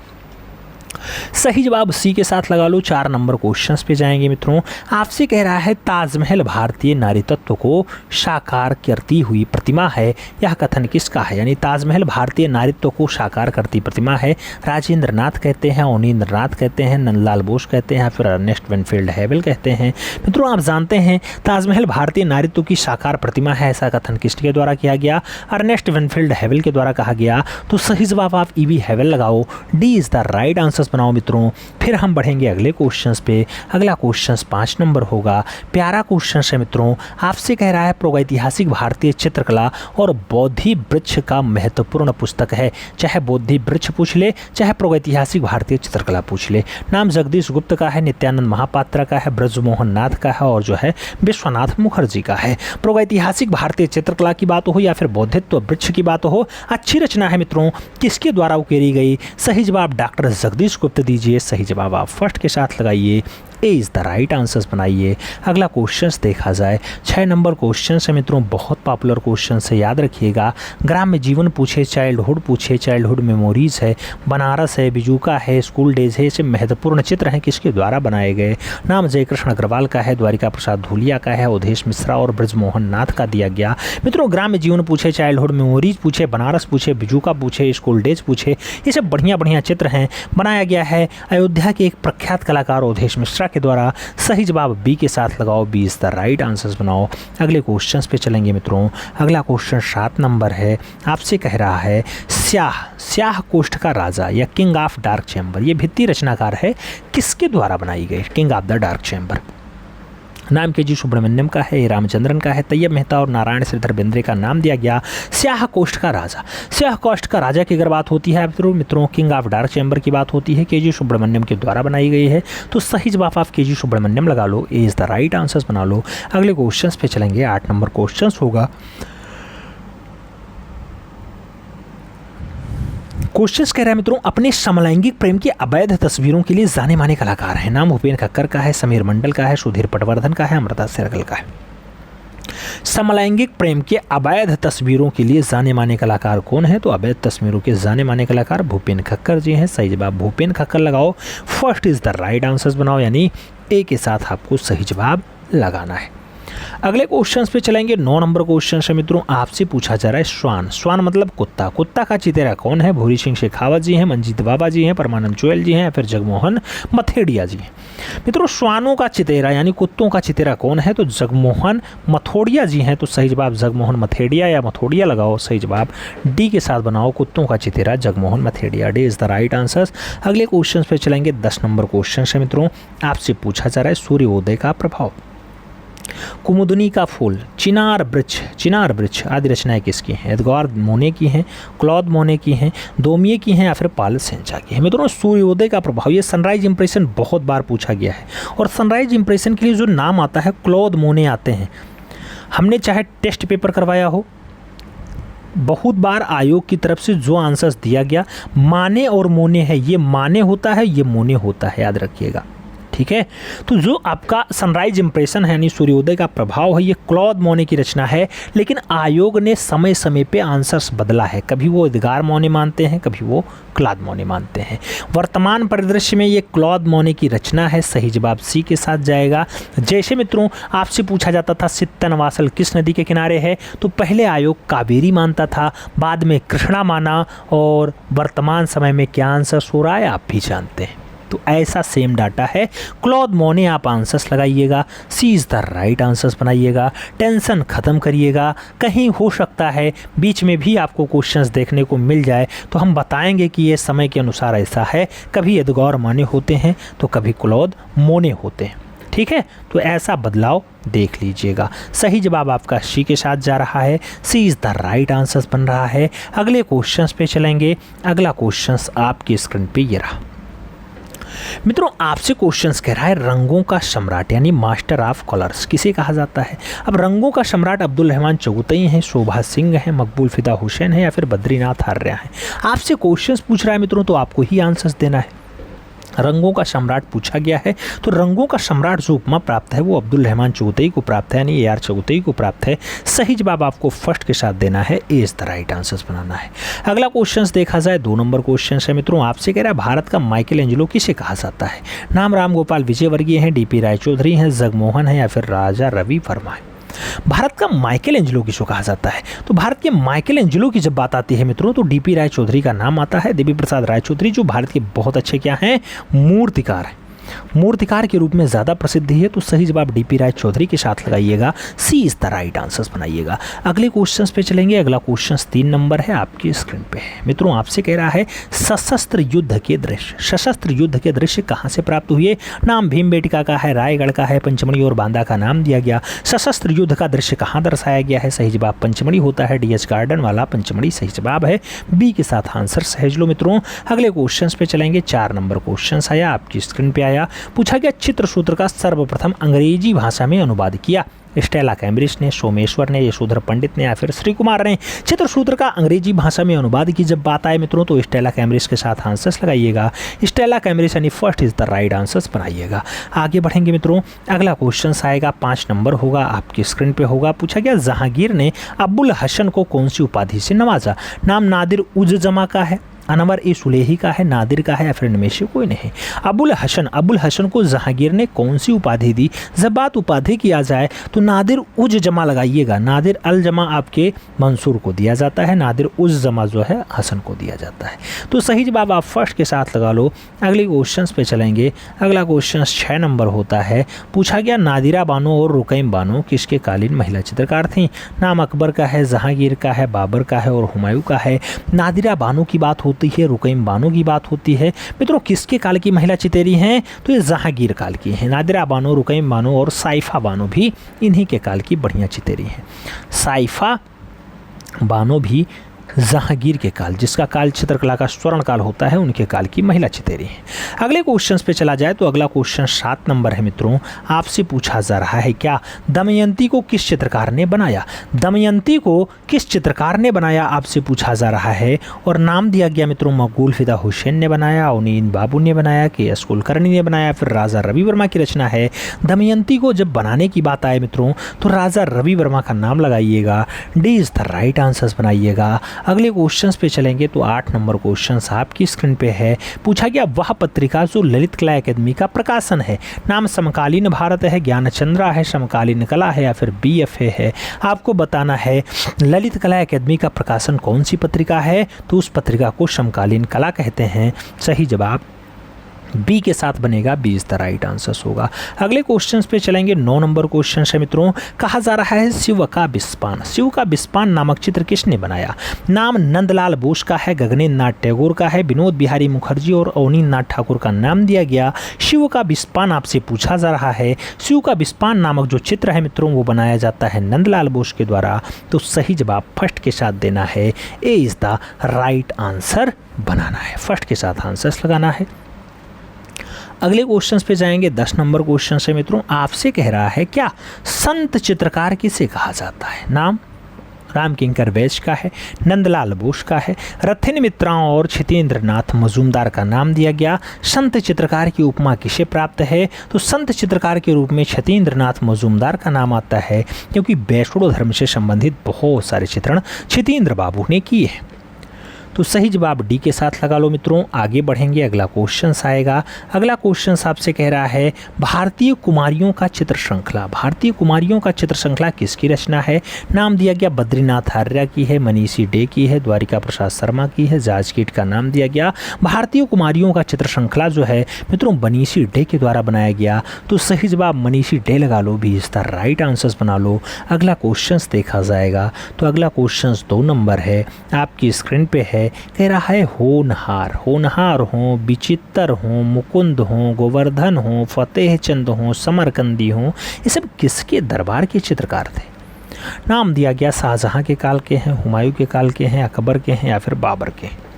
सही जवाब सी के साथ लगा लो। 4 नंबर क्वेश्चंस पे जाएंगे मित्रों। आपसे कह रहा है ताजमहल भारतीय नारी तत्व को साकार करती हुई प्रतिमा है, यह कथन किसका है। यानी ताजमहल भारतीय नारीत्व को साकार करती प्रतिमा है। राजेंद्र नाथ कहते हैं, अवनींद्र नाथ कहते हैं, नंदलाल बोस कहते हैं, फिर अर्नेस्ट विनफील्ड हैवेल कहते हैं। मित्रों आप जानते हैं ताजमहल भारतीय नारीत्व की साकार प्रतिमा है, ऐसा कथन किसके द्वारा किया गया। अर्नेस्ट विनफील्ड हैवेल के द्वारा कहा गया। तो सही जवाब आप ई.बी. हैवेल लगाओ, D is the right answer बनाओ मित्रों। फिर हम बढ़ेंगे अगले क्वेश्चंस पे। अगला क्वेश्चंस 5 नंबर होगा। प्यारा क्वेश्चन है मित्रों, आपसे कह रहा है प्रागैतिहासिक भारतीय चित्रकला और बोधि वृक्ष का महत्वपूर्ण पुस्तक है। चाहे बोधि वृक्ष पूछ ले, चाहे प्रागैतिहासिक भारतीय चित्रकला पूछ ले। नाम जगदीश गुप्त का है, नित्यानंद महापात्रा का है, ब्रजमोहन नाथ का है और जो है विश्वनाथ मुखर्जी का है। प्रागैतिहासिक भारतीय चित्रकला की बात हो या फिर बौद्धित्व वृक्ष की बात हो, अच्छी रचना है मित्रों, किसके द्वारा उकेरी गई? सही जवाब डॉक्टर जगदीश गुप्त दीजिए। सही जवाब आप फर्स्ट के साथ लगाइए। ए इज़ द राइट आंसर्स बनाइए। अगला क्वेश्चंस देखा जाए, 6 नंबर क्वेश्चन है मित्रों, बहुत पॉपुलर क्वेश्चन है, याद रखिएगा। ग्राम्य जीवन पूछे, चाइल्डहुड पूछे, चाइल्डहुड मेमोरीज है, बनारस है, बिजूका है, स्कूल डेज है, ऐसे महत्वपूर्ण चित्र हैं किसके द्वारा बनाए गए? नाम जयकृष्ण अग्रवाल का है, द्वारिका प्रसाद धूलिया का है, अवधेश मिश्रा और ब्रजमोहन नाथ का दिया गया। मित्रों ग्राम्य जीवन पूछे, चाइल्डहुड मेमोरीज पूछे, बनारस पूछे, बिजूका पूछे, स्कूल डेज पूछे, ये सब बढ़िया बढ़िया चित्र हैं। बनाया गया है अयोध्या के एक प्रख्यात कलाकार अवधेश मिश्रा के द्वारा। सही जवाब बी के साथ लगाओ। B is the right answers बनाओ। अगले क्वेश्चंस पे चलेंगे मित्रों। अगला क्वेश्चन 7 नंबर है। आपसे कह रहा है स्याह कोष्ठ का राजा या किंग ऑफ डार्क चैम्बर, ये भित्ति रचनाकार है, किसके द्वारा बनाई गई? King of the dark chamber. नाम के जी सुब्रमण्यम का है, रामचंद्रन का है, तैयब मेहता और नारायण श्रीधर बेंद्रे का नाम दिया गया। स्याह कोष्ठ का राजा, स्याह कोष्ठ का राजा की अगर बात होती है मित्रों, किंग ऑफ डार्क चैम्बर की बात होती है, के जी सुब्रमण्यम के द्वारा बनाई गई है। तो सही जवाब आप के जी सुब्रमण्यम लगा लो। ए इज द राइट आंसर्स बना लो। अगले क्वेश्चन पे चलेंगे। 8 नंबर क्वेश्चन होगा। क्वेश्चंस कह रहा है मित्रों, अपने समलैंगिक प्रेम की अवैध तस्वीरों के लिए जाने माने कलाकार हैं। नाम भूपेन खक्कर का है, समीर मंडल का है, सुधीर पटवर्धन का है, अमृता सहगल का है। समलैंगिक प्रेम के अवैध तस्वीरों के लिए जाने माने कलाकार कौन है? तो अवैध तस्वीरों के जाने माने कलाकार भूपेन खक्कर जी हैं। सही जवाब भूपेन खक्कर लगाओ। First is the right answers बनाओ, यानी ए के साथ आपको सही जवाब लगाना है। अगले क्वेश्चंस पे चलेंगे। 9 नंबर क्वेश्चन है मित्रों, आपसे पूछा जा रहा है श्वान मतलब कुत्ता। कुत्ता का चितेरा कौन है? भूरी सिंह शेखावत जी हैं, मंजीत बाबा जी हैं, परमानंद चोयल जी हैं या फिर जगमोहन मथेड़िया जी हैं। मित्रों श्वानों का चितेरा यानी कुत्तों का चितेरा कौन है? तो जगमोहन मथोड़िया जी हैं। तो सही जवाब जगमोहन मथेड़िया या मथोड़िया लगाओ। सही जवाब डी के साथ बनाओ। कुत्तों का चितेरा Jagmohan Mathedia. D is the right answers. अगले क्वेश्चन पे चलेंगे। 10 नंबर क्वेश्चन है मित्रों, आपसे पूछा जा रहा है सूर्योदय का प्रभाव। कुमुदनी का फूल, चिनार वृक्ष आदि रचनाएं किसकी हैं? एडगार मोने की हैं, क्लॉद मोने की हैं, दोमिये की हैं या फिर पाल सेंचा की हैं। मित्रों सूर्योदय का प्रभाव, ये सनराइज इंप्रेशन बहुत बार पूछा गया है और सनराइज इंप्रेशन के लिए जो नाम आता है क्लॉद मोने आते हैं। हमने चाहे टेस्ट पेपर करवाया हो, बहुत बार आयोग की तरफ से जो आंसर्स दिया गया, माने और मोने है, ये माने होता है, ये मोने होता है, याद रखिएगा। ठीक है, तो जो आपका सनराइज इंप्रेशन है यानी सूर्योदय का प्रभाव है, ये क्लॉद मोने की रचना है। लेकिन आयोग ने समय समय पे आंसर्स बदला है, कभी वो एडगार मोने मानते हैं, कभी वो क्लॉद मोने मानते हैं। वर्तमान परिदृश्य में ये क्लॉद मोने की रचना है। सही जवाब सी के साथ जाएगा। जैसे मित्रों आपसे पूछा जाता था सित्तनवासल किस नदी के किनारे है, तो पहले आयोग कावेरी मानता था, बाद में कृष्णा माना, और वर्तमान समय में क्या आंसर्स हो रहा है आप भी जानते हैं। तो ऐसा सेम डाटा है, क्लॉद मोने आप आंसर्स लगाइएगा। सी इज़ द राइट आंसर्स बनाइएगा। टेंशन ख़त्म करिएगा। कहीं हो सकता है बीच में भी आपको क्वेश्चंस देखने को मिल जाए, तो हम बताएंगे कि ये समय के अनुसार ऐसा है, कभी एडगार मोने होते हैं तो कभी क्लॉद मोने होते हैं। ठीक है, तो ऐसा बदलाव देख लीजिएगा। सही जवाब आपका सी के साथ जा रहा है। सी इज़ द राइट आंसर्स बन रहा है। अगले क्वेश्चंस पे चलेंगे। अगला क्वेश्चंस आपकी स्क्रीन पे ये रहा। मित्रों आपसे क्वेश्चंस कह रहा है रंगों का सम्राट यानी मास्टर ऑफ कलर्स किसे कहा जाता है? अब रंगों का सम्राट अब्दुल रहमान चौगुतई हैं, शोभा सिंह हैं, मकबूल फिदा हुसैन है या फिर बद्रीनाथ आर्या हैं। आपसे क्वेश्चंस पूछ रहा है मित्रों, तो आपको ही आंसर्स देना है। रंगों का सम्राट पूछा गया है, तो रंगों का सम्राट जो उपमा प्राप्त है वो अब्दुल रहमान चौगुतई को प्राप्त है, यानी ए आर चौगुतई को प्राप्त है। सही जवाब आपको फर्स्ट के साथ देना है। ए इज द राइट आंसर्स बनाना है। अगला क्वेश्चन देखा जाए 2 नंबर क्वेश्चन है मित्रों, आपसे कह रहा है भारत का माइकल एंजेलो किसे कहा जाता है? नाम राम गोपाल विजयवर्गीय हैं, डीपी रायचौधरी हैं, जगमोहन है या फिर राजा रवि वर्मा है। भारत का माइकल एंजेलो किसको कहा जाता है? तो भारत के माइकल एंजेलो की जब बात आती है मित्रों, तो डीपी रायचौधरी का नाम आता है। देवी प्रसाद रायचौधरी जो भारत के बहुत अच्छे क्या हैं, मूर्तिकार हैं। मूर्तिकार के रूप में ज़्यादा प्रसिद्ध है, तो सही जवाब डीपी राय चौधरी के साथ लगाइएगा, सी इज द राइट आंसर्स बनाइएगा। अगले क्वेश्चन पे चलेंगे। अगला क्वेश्चन 3 नंबर है, आपकी स्क्रीन पे है। मित्रों आपसे कह रहा है सशस्त्र युद्ध के दृश्य, सशस्त्र युद्ध के दृश्य कहाँ से प्राप्त हुए? नाम भीमबेटका का है, रायगढ़ का है, पंचमढ़ी और बांदा का नाम दिया गया। सशस्त्र युद्ध का दृश्य कहाँ दर्शाया गया है? सही जवाब पंचमढ़ी होता है, डीएच गार्डन वाला पंचमढ़ी सही जवाब है, बी के साथ आंसर सहेज लो मित्रों। अगले क्वेश्चन पे चलेंगे। 4 नंबर क्वेश्चन आया, आपकी स्क्रीन पे आया। पूछा गया चित्रसूत्र का सर्वप्रथम अंग्रेजी भाषा में अनुवाद किया। स्टेला कैम्ब्रिज ने, सोमेश्वर ने, यशोधर पंडित ने या फिर श्री कुमार ने। चित्रसूत्र का अंग्रेजी भाषा में अनुवाद की जब बात आए मित्रों तो स्टेला कैम्ब्रिज के साथ आंसर्स लगाइएगा। स्टेला कैम्ब्रिज यानी first is the right answers बनाइएगा। आगे बढ़ेंगे मित्रों। अगला क्वेश्चन आएगा, 5 नंबर होगा, आपकी स्क्रीन पे होगा। पूछा गया जहांगीर ने अबुल हसन को कौन सी उपाधि से नवाजा? नाम नादिर उज जमा का है, अनवर ए सुलेही का है, नादिर का है या फिर इनमें से कोई नहीं। अबुल हसन को जहांगीर ने कौन सी उपाधि दी? जब बात उपाधि किया जाए तो नादिर उज जमा लगाइएगा। नादिर अल जमा आपके मंसूर को दिया जाता है, नादिर उज जमा जो है हसन को दिया जाता है। तो सही जवाब आप फर्स्ट के साथ लगा लो। अगले क्वेश्चन पे चलेंगे। अगला क्वेश्चन 6 नंबर होता है। पूछा गया नादिरा बानो और रुकैम बानो किसके कालीन महिला चित्रकार थीं? नाम अकबर का है, जहांगीर का है, बाबर का है और हुमायूं का है। नादिरा बानो की बात होती है, रुकैम बानो की बात होती है। मित्रों किसके काल की महिला चितेरी हैं? तो ये जहांगीर काल की हैं। नादिरा बानो, रुकैम बानो और साइफा बानो भी इन्हीं के काल की बढ़िया चितेरी हैं। साइफा बानो भी जहांगीर के काल, जिसका काल चित्रकला का स्वर्ण काल होता है, उनके काल की महिला चितेरी हैं। अगले क्वेश्चन पे चला जाए तो अगला क्वेश्चन 7 नंबर है मित्रों। आपसे पूछा जा रहा है क्या दमयंती को किस चित्रकार ने बनाया? दमयंती को किस चित्रकार ने बनाया आपसे पूछा जा रहा है। और नाम दिया गया मित्रों मकबूल फिदा हुसैन ने बनाया, उनीन बाबू ने बनाया, के.एस. कुलकर्णी ने बनाया, फिर राजा रवि वर्मा की रचना है। दमयंती को जब बनाने की बात आए मित्रों तो राजा रवि वर्मा का नाम लगाइएगा, D is the right answers बनाइएगा। अगले क्वेश्चंस पे चलेंगे तो 8 नंबर क्वेश्चन आपकी स्क्रीन पे है। पूछा गया वह पत्रिका जो ललित कला अकादमी का प्रकाशन है। नाम समकालीन भारत है, ज्ञानचंद्रा है, समकालीन कला है या फिर बीएफए है। आपको बताना है ललित कला अकादमी का प्रकाशन कौन सी पत्रिका है, तो उस पत्रिका को समकालीन कला कहते हैं। सही जवाब बी के साथ बनेगा, B is the right answers होगा। अगले क्वेश्चंस पे चलेंगे। 9 नंबर क्वेश्चन है मित्रों। कहा जा रहा है शिव का बिस्पान, शिव का बिस्पान नामक चित्र किसने बनाया? नाम नंदलाल बोस का है, गगनेन्द्र नाथ टैगोर का है, विनोद बिहारी मुखर्जी और अवनीन्द्र नाथ ठाकुर का नाम दिया गया। शिव का बिस्पान आपसे पूछा जा रहा है। शिव का बिस्पान नामक जो चित्र है मित्रों वो बनाया जाता है नंदलाल बोस के द्वारा। तो सही जवाब फर्स्ट के साथ देना है, ए इज द राइट आंसर बनाना है, फर्स्ट के साथ आंसर्स लगाना है। अगले क्वेश्चंस पे जाएंगे। 10 नंबर क्वेश्चन से मित्रों आपसे कह रहा है क्या संत चित्रकार किसे कहा जाता है? नाम राम किंकर बैज का है, नंदलाल बोस का है, रथिन मित्रा और क्षितेंद्र नाथ मजूमदार का नाम दिया गया। संत चित्रकार की उपमा किसे प्राप्त है? तो संत चित्रकार के रूप में क्षितेंद्र नाथ मजूमदार का नाम आता है, क्योंकि वैष्णव धर्म से संबंधित बहुत सारे चित्रण क्षितेंद्र बाबू ने किए हैं। तो सही जवाब डी के साथ लगा लो मित्रों। आगे बढ़ेंगे। अगला क्वेश्चन आएगा। अगला क्वेश्चन आपसे कह रहा है भारतीय कुमारियों का चित्र श्रृंखला, भारतीय कुमारियों का चित्र श्रृंखला किसकी रचना है? नाम दिया गया बद्रीनाथ आर्य की है, मनीषी डे की है, द्वारिका प्रसाद शर्मा की है, जाजकीट का नाम दिया गया। भारतीय कुमारियों का चित्र श्रृंखला जो है मित्रों मनीषी डे के द्वारा बनाया गया। तो सही जवाब मनीषी डे लगा लो, भी इसका राइट आंसर्स बना लो। अगला क्वेश्चन देखा जाएगा। तो अगला क्वेश्चन 2 नंबर है, आपकी स्क्रीन पे है। कह रहा है होनहार, होनहार हो, विचित्र हो, मुकुंद हो, गोवर्धन हो, फतेह चंद हो, समरकंदी हो, ये सब किसके दरबार के चित्रकार थे? नाम दिया गया शाहजहां के काल के हैं, हुमायूं के काल के हैं, अकबर के हैं या फिर बाबर के हैं।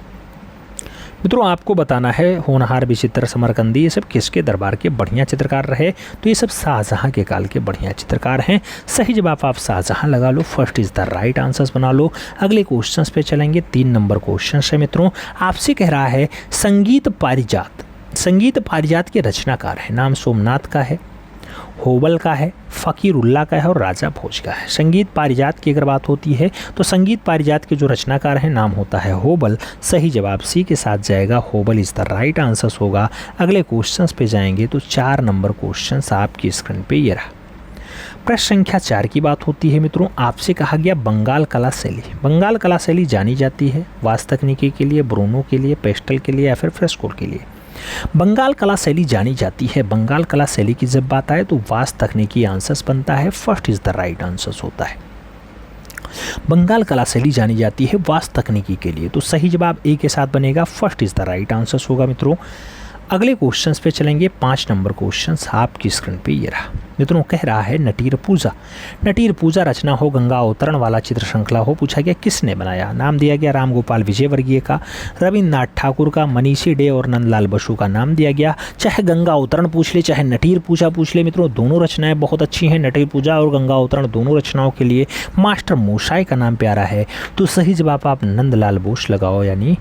मित्रों आपको बताना है होनहार, विचित्र, समरकंदी ये सब किसके दरबार के बढ़िया चित्रकार रहे? तो ये सब शाहजहां के काल के बढ़िया चित्रकार हैं। सही जवाब आप शाहजहां लगा लो, first is the right answers बना लो। अगले क्वेश्चंस पे चलेंगे। 3 नंबर क्वेश्चन है मित्रों। आपसे कह रहा है संगीत पारिजात, संगीत पारिजात के रचनाकार है। नाम सोमनाथ का है, होबल का है, फ़कीरुल्लाह का है और राजा भोज का है। संगीत पारिजात की अगर बात होती है तो संगीत पारिजात के जो रचनाकार हैं नाम होता है होबल। सही जवाब सी के साथ जाएगा, होबल इज द राइट आंसर्स होगा। अगले क्वेश्चंस पे जाएंगे तो 4 नंबर क्वेश्चंस आपकी स्क्रीन पे ये रहा। प्रश्न संख्या 4 की बात होती है मित्रों। आपसे कहा गया बंगाल कला शैली, बंगाल कला शैली जानी जाती है वास्तु तकनीकी के लिए, ब्रोनो के लिए, पेस्टल के लिए या फिर फ्रेस्को के लिए। बंगाल कला शैली जानी जाती है। बंगाल कला शैली की जब बात आए तो वास्तु तकनीकी आंसर्स बनता है, first is the right answers होता है। बंगाल कला शैली जानी जाती है वास्तु तकनीकी के लिए, तो सही जवाब ए के साथ बनेगा, first is the right answers होगा मित्रों। अगले क्वेश्चंस पे चलेंगे। 5 नंबर क्वेश्चंस आपकी स्क्रीन पे ये रहा मित्रों। कह रहा है नटीर पूजा। नटीर पूजा रचना हो, गंगा अवतरण वाला चित्र श्रृंखला हो, पूछा गया किसने बनाया। नाम दिया गया राम गोपाल विजयवर्गीय का, रविन्द्रनाथ ठाकुर का, मनीषी डे और नंदलाल बसु का नाम दिया गया। चाहे गंगा अवतरण पूछ ले, चाहे नटीर पूजा पूछ ले मित्रों, दोनों रचनाएं बहुत अच्छी हैं। नटीर पूजा और गंगा अवतरण दोनों रचनाओं के लिए मास्टर मोशाई का नाम प्यारा है, तो सही जवाब आप नंदलाल बोस लगाओ, यानी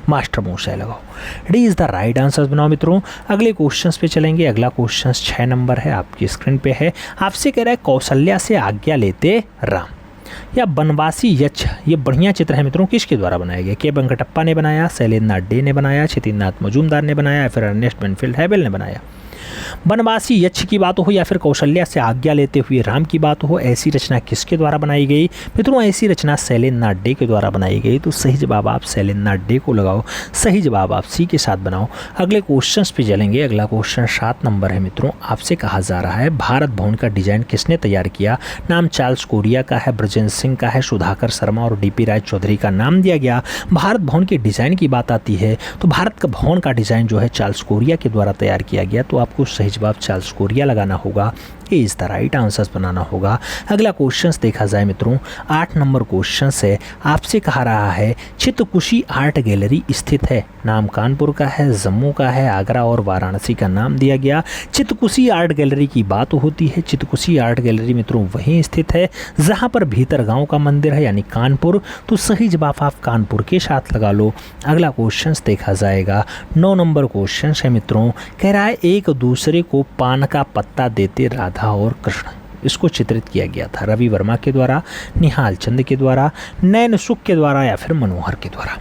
मास्टर मोशाई लगाओ। D is the right answer बनाओ मित्रों। अगले क्वेश्चंस पे चलेंगे। अगला क्वेश्चन 6 नंबर है, आपकी स्क्रीन पे है। आपसे कह रहा है कौशल्या से आज्ञा लेते राम या बनवासी यक्ष, ये बढ़िया चित्र है मित्रों, किसके द्वारा बनाया गया। के वेंकटप्पा ने बनाया, शैलेंद्रनाथ डे ने बनाया, छितिन्द्रनाथ मजूमदार ने बनाया या फिर अर्नेस्ट बेनफील्ड हैवेल ने बनाया। बनवासी यक्ष की बात हो या फिर कौशल्या से आज्ञा लेते हुए राम की बात हो, ऐसी रचना किसके द्वारा बनाई गई मित्रों। ऐसी रचना शैलेंद्रनाथ डे के द्वारा बनाई गई, तो सही जवाब आप शैलेंद्रनाथ डे को लगाओ, सही जवाब आप सी के साथ बनाओ। अगले क्वेश्चंस पे चलेंगे। अगला क्वेश्चन 7 नंबर है मित्रों। आपसे कहा जा रहा है भारत भवन का डिजाइन किसने तैयार किया। नाम चार्ल्स कोरिया का है, ब्रजेंद्र सिंह का है, सुधाकर शर्मा और डीपी राय चौधरी का नाम दिया गया। भारत भवन के डिजाइन की बात आती है तो भारत का भवन का डिजाइन जो है चार्ल्स कोरिया के द्वारा तैयार किया गया, तो आपको सही जवाब चार्ल्स कोरिया लगाना होगा, ए इज द राइट आंसर्स बनाना होगा। अगला क्वेश्चंस देखा जाए मित्रों। 8 नंबर क्वेश्चन है। आपसे कहा रहा है चित्रकुशी आर्ट गैलरी स्थित है। नाम कानपुर का है, जम्मू का है, आगरा और वाराणसी का नाम दिया गया। चित्रकुशी आर्ट गैलरी की बात होती है। चित्रकुशी आर्ट गैलरी मित्रों वहीं स्थित है जहां पर भीतर गांव का मंदिर है, यानी कानपुर, तो सही जवाब आप कानपुर के साथ लगा लो। अगला क्वेश्चन देखा जाएगा। 9 नंबर क्वेश्चन है मित्रों। कह रहा है एक दूसरे को पान का पत्ता देते राधा और कृष्ण, इसको चित्रित किया गया था रवि वर्मा के द्वारा, निहाल चंद के द्वारा, नैन सुख के द्वारा या फिर मनोहर के द्वारा।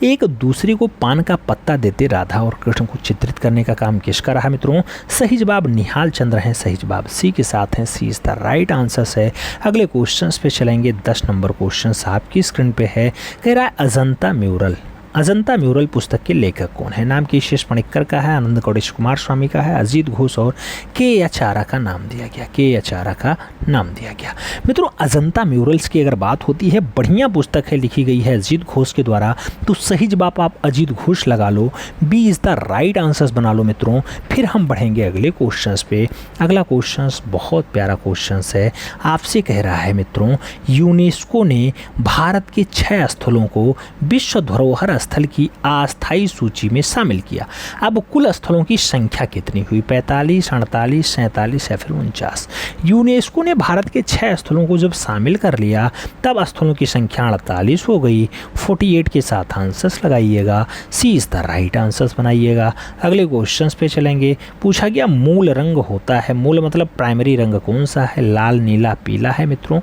एक दूसरे को पान का पत्ता देते राधा और कृष्ण को चित्रित करने का काम किसका रहा मित्रों। सही जवाब निहाल चंद्र है, सही जवाब सी के साथ है, सी इज द राइट आंसर है। अगले क्वेश्चंस पे चलेंगे। 10 नंबर क्वेश्चन आपकी स्क्रीन पे है। कह रहा है अजंता म्यूरल। अजंता म्यूरल पुस्तक के लेखक कौन है। नाम केशेश पणिक्कर का है, आनंद गौड़ेश कुमार स्वामी का है, अजीत घोष और के आचार्य का नाम दिया गया, के आचार्य का नाम दिया गया। मित्रों अजंता म्यूरल्स की अगर बात होती है, बढ़िया पुस्तक है, लिखी गई है अजीत घोष के द्वारा, तो सही जवाब आप अजीत घोष लगा लो, B is the right answers बना लो मित्रों। फिर हम बढ़ेंगे अगले क्वेश्चंस पे। अगला क्वेश्चंस बहुत प्यारा क्वेश्चंस है। आपसे कह रहा है मित्रों यूनेस्को ने भारत के 6 स्थलों को विश्व धरोहर स्थल की अस्थायी सूची में शामिल किया। अब कुल स्थलों की संख्या कितनी हुई, 45, 48, 47 या फिर 49। यूनेस्को ने भारत के 6 स्थलों को जब शामिल कर लिया तब स्थलों की संख्या 48 हो गई। 48 के साथ आंसर्स लगाइएगा, सी इज द राइट आंसर्स बनाइएगा। अगले क्वेश्चंस पे चलेंगे। पूछा गया मूल रंग होता है, मूल मतलब प्राइमरी रंग कौन सा है। लाल, नीला, पीला है मित्रों,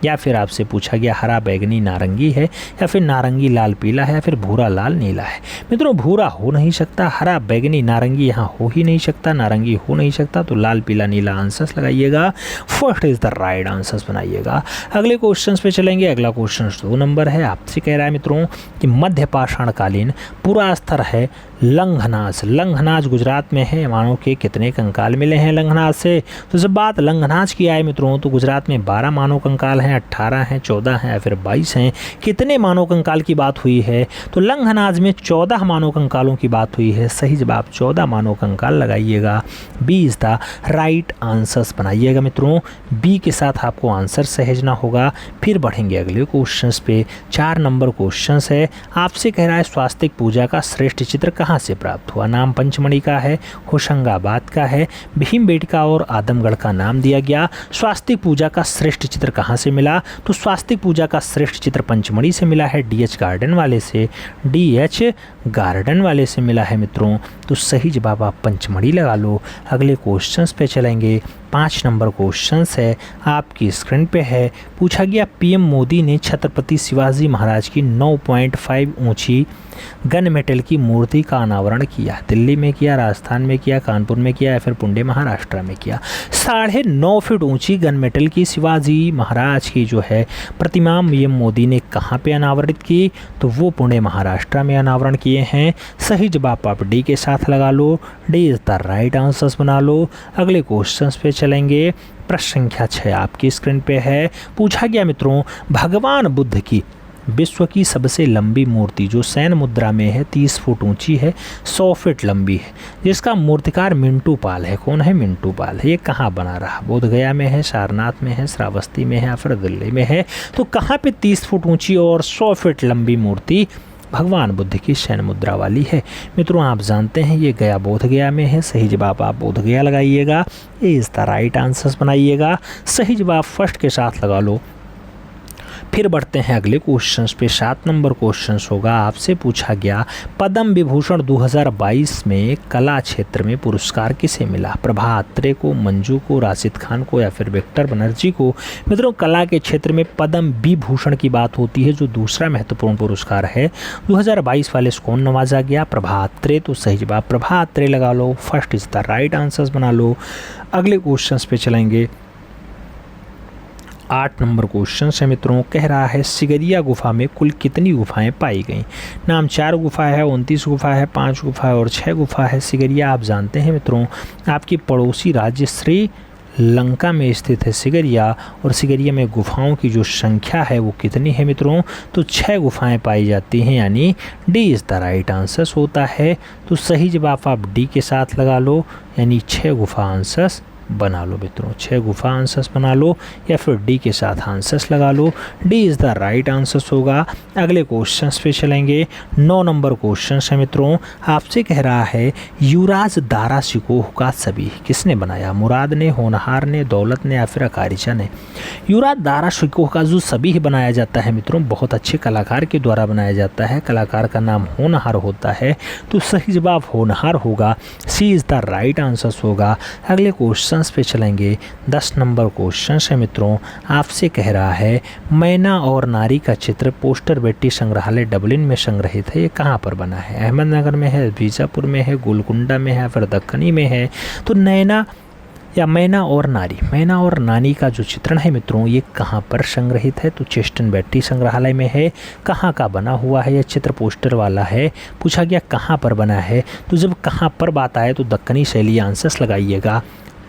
या फिर आपसे पूछा गया हरा, बैगनी, नारंगी है, या फिर नारंगी, लाल, पीला है, या फिर भूरा, लाल, नीला है। मित्रों भूरा हो नहीं सकता, हरा, बैगनी, नारंगी यहाँ हो ही नहीं सकता, नारंगी हो नहीं सकता, तो लाल, पीला, नीला आंसर्स लगाइएगा, first is the right answers बनाइएगा। अगले क्वेश्चंस पे चलेंगे। अगला क्वेश्चन 2 नंबर है। आपसे कह रहा है मित्रों कि मध्य पाषाणकालीन पुरास्तर है लंघनाज। लंघनाज गुजरात में है। मानव के कितने कंकाल मिले हैं लंघनाज से। तो जब बात लंघनाज की आए मित्रों तो गुजरात में 12 मानव कंकाल हैं, 18 हैं, 14 हैं या फिर 22 हैं। कितने मानव कंकाल की बात हुई है तो लंघनाज में 14 मानव कंकालों की बात हुई है। सही जवाब 14 मानव कंकाल लगाइएगा, B is the right answers बनाइएगा मित्रों। बी के साथ आपको आंसर सहेजना होगा। फिर बढ़ेंगे अगले क्वेश्चन पे। 4 नंबर क्वेश्चन है। आपसे कह रहा है स्वास्तिक पूजा का श्रेष्ठ चित्र कहाँ से प्राप्त हुआ। नाम पंचमढ़ी का है, होशंगाबाद का है, भीमबेटका और आदमगढ़ का नाम दिया गया। स्वास्तिक पूजा का श्रेष्ठ चित्र कहाँ से मिला तो स्वास्तिक पूजा का श्रेष्ठ चित्र पंचमढ़ी से मिला है, डीएच गार्डन वाले से, डीएच गार्डन वाले से मिला है मित्रों। तो सही जवाब आप पंचमढ़ी लगा लो। अगले क्वेश्चंस पे चलेंगे। 5 नंबर क्वेश्चन है आपकी स्क्रीन पे है। पूछा गया पीएम मोदी ने छत्रपति शिवाजी महाराज की 9.5 ऊंची गन मेटल की मूर्ति का अनावरण किया। दिल्ली में किया, राजस्थान में किया, कानपुर में किया या फिर पुणे महाराष्ट्र में किया। 9.5 फीट ऊंची गन मेटल की शिवाजी महाराज की जो है प्रतिमा पीएम मोदी ने कहाँ पे अनावरित की, तो वो पुणे महाराष्ट्र में अनावरण किए हैं। सही जवाब आप डी के साथ लगा लो, D is the right answers बना लो। अगले क्वेश्चन पे चलेंगे। प्रश्न संख्या 6 आपकी स्क्रीन पे है। पूछा गया मित्रों भगवान बुद्ध की विश्व की सबसे लंबी मूर्ति जो सैन मुद्रा में है 30 फुट ऊंची है, 100 फीट लंबी है, जिसका मूर्तिकार मिंटू पाल है। कौन है? मिंटू पाल है। ये कहाँ बना रहा? बोध गया में है, सारनाथ में है, श्रावस्ती में है या फिर दिल्ली में है। तो कहाँ पे 30 फुट ऊंची और 100 फीट लंबी मूर्ति भगवान बुद्ध की सैन मुद्रा वाली है? मित्रों आप जानते हैं ये गया बोध गया में है। सही जवाब आप बोध गया लगाइएगा, ये इज द राइट आंसर्स बनाइएगा। सही जवाब फर्स्ट के साथ लगा लो। फिर बढ़ते हैं अगले क्वेश्चंस पे। 7 नंबर क्वेश्चंस होगा। आपसे पूछा गया पद्म विभूषण 2022 में कला क्षेत्र में पुरस्कार किसे मिला? प्रभा अत्रे को, मंजू को, राशिद खान को या फिर विक्टर बनर्जी को? मित्रों कला के क्षेत्र में पद्म विभूषण की बात होती है जो दूसरा महत्वपूर्ण पुरस्कार है। 2022 वाले से कौन नवाजा गया? प्रभा अत्रे। तो सही जवाब प्रभा अत्रे लगा लो, first is the right answers बना लो। अगले क्वेश्चंस पे चलेंगे। 8 नंबर क्वेश्चन है मित्रों। कह रहा है सिगरिया गुफा में कुल कितनी गुफाएं पाई गई? नाम 4 गुफा है, 29 गुफा है, 5 गुफा है और 6 गुफा है। सिगरिया आप जानते हैं मित्रों आपकी पड़ोसी राज्य श्रीलंका में स्थित है सिगरिया, और सिगरिया में गुफाओं की जो संख्या है वो कितनी है मित्रों? तो 6 गुफाएं पाई जाती हैं, यानी D is the right answers होता है। तो सही जवाब आप डी के साथ लगा लो, यानी 6 गुफा आंसर्स बना लो मित्रों। 6 गुफा आंसर्स बना लो या फिर डी के साथ आंसर्स लगा लो, D is the right answers होगा। अगले क्वेश्चंस पे चलेंगे। 9 नंबर क्वेश्चन है मित्रों। आपसे कह रहा है युवराज दारा शिकोह का छवि किसने बनाया? मुराद ने, होनहार ने, दौलत ने या फिर अकारिचा ने? युवराज दारा शिकोह का जो छवि बनाया जाता है मित्रों बहुत अच्छे कलाकार के द्वारा बनाया जाता है। कलाकार का नाम होनहार होता है। तो सही जवाब होनहार होगा, सी इज़ द राइट आंसर्स होगा। अगले क्वेश्चन पे चलेंगे। 10 नंबर क्वेश्चन है मित्रों। आपसे कह रहा है मैना और नारी का चित्र पोस्टर बेटी संग्रहालय डबलिन में संग्रहित है। ये कहाँ पर बना है? अहमदनगर में है, बीजापुर में है, गोलकुंडा में है, फिर दक्कनी में है? तो नैना या मैना और नानी का जो चित्रण है मित्रों ये कहाँ पर संग्रहित है? तो चेस्टन बेट्टी संग्रहालय में है। कहाँ का बना हुआ है? यह चित्र पोस्टर वाला है। पूछा गया कहाँ पर बना है, तो जब कहाँ पर बात आए तो दक्कनी शैली आंसर्स लगाइएगा,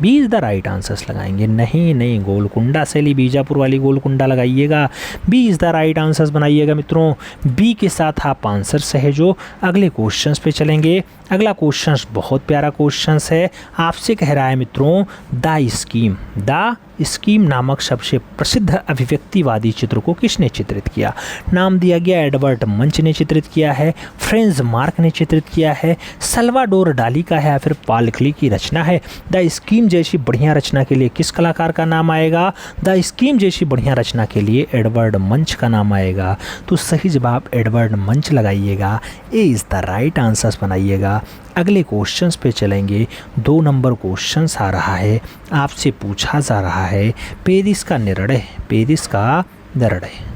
B is the right answers लगाएंगे। नहीं गोलकुंडा शैली बीजापुर वाली गोलकुंडा लगाइएगा, B is the right answers बनाइएगा मित्रों। बी के साथ आप आंसर सहेजो। अगले क्वेश्चंस पे चलेंगे। अगला क्वेश्चंस बहुत प्यारा क्वेश्चंस है। आपसे कह रहा है मित्रों द स्कीम नामक सबसे प्रसिद्ध अभिव्यक्तिवादी चित्र को किसने चित्रित किया? नाम दिया गया एडवर्ड मंच ने चित्रित किया है, फ्रेंज मार्क ने चित्रित किया है, सल्वाडोर डाली का है या फिर पाल क्ली की रचना है? द स्कीम जैसी बढ़िया रचना के लिए किस कलाकार का नाम आएगा? द स्कीम जैसी बढ़िया रचना के लिए एडवर्ड मंच का नाम आएगा। तो सही जवाब एडवर्ड मंच लगाइएगा, ए इज़ द राइट आंसर्स बनाइएगा। अगले क्वेश्चंस पे चलेंगे। 2 नंबर क्वेश्चंस आ रहा है। आपसे पूछा जा रहा है पेरिस का निर्णय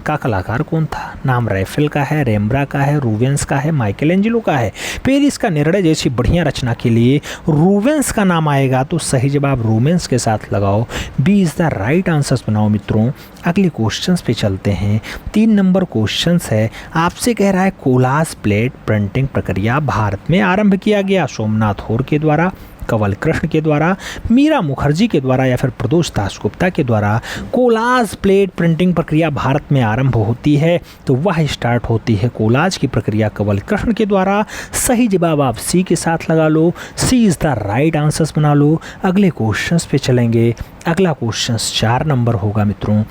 का कलाकार कौन था? नाम रैफेल का है, रेम्ब्रा का है, रूबेंस का है, माइकल एंजेलो का है? पेरिस का निर्णय जैसी बढ़िया रचना के लिए रूबेंस का नाम आएगा। तो सही जवाब रूबेंस के साथ लगाओ, B is the right answers बनाओ मित्रों। अगले क्वेश्चंस पे चलते हैं। 3 नंबर क्वेश्चंस है। आपसे कह रहा है कोलाज प्लेट प्रिंटिंग प्रक्रिया भारत में आरंभ किया गया सोमनाथ होर के द्वारा, कंवल कृष्ण के द्वारा, मीरा मुखर्जी के द्वारा या फिर प्रदोष दासगुप्ता के द्वारा? कोलाज प्लेट प्रिंटिंग प्रक्रिया भारत में आरंभ होती है तो वह स्टार्ट होती है कोलाज की प्रक्रिया कंवल कृष्ण के द्वारा। सही जवाब आप सी के साथ लगा लो, सी इज़ द राइट आंसर्स बना लो। अगले क्वेश्चंस पे चलेंगे। अगला क्वेश्चंस 4 नंबर होगा मित्रों।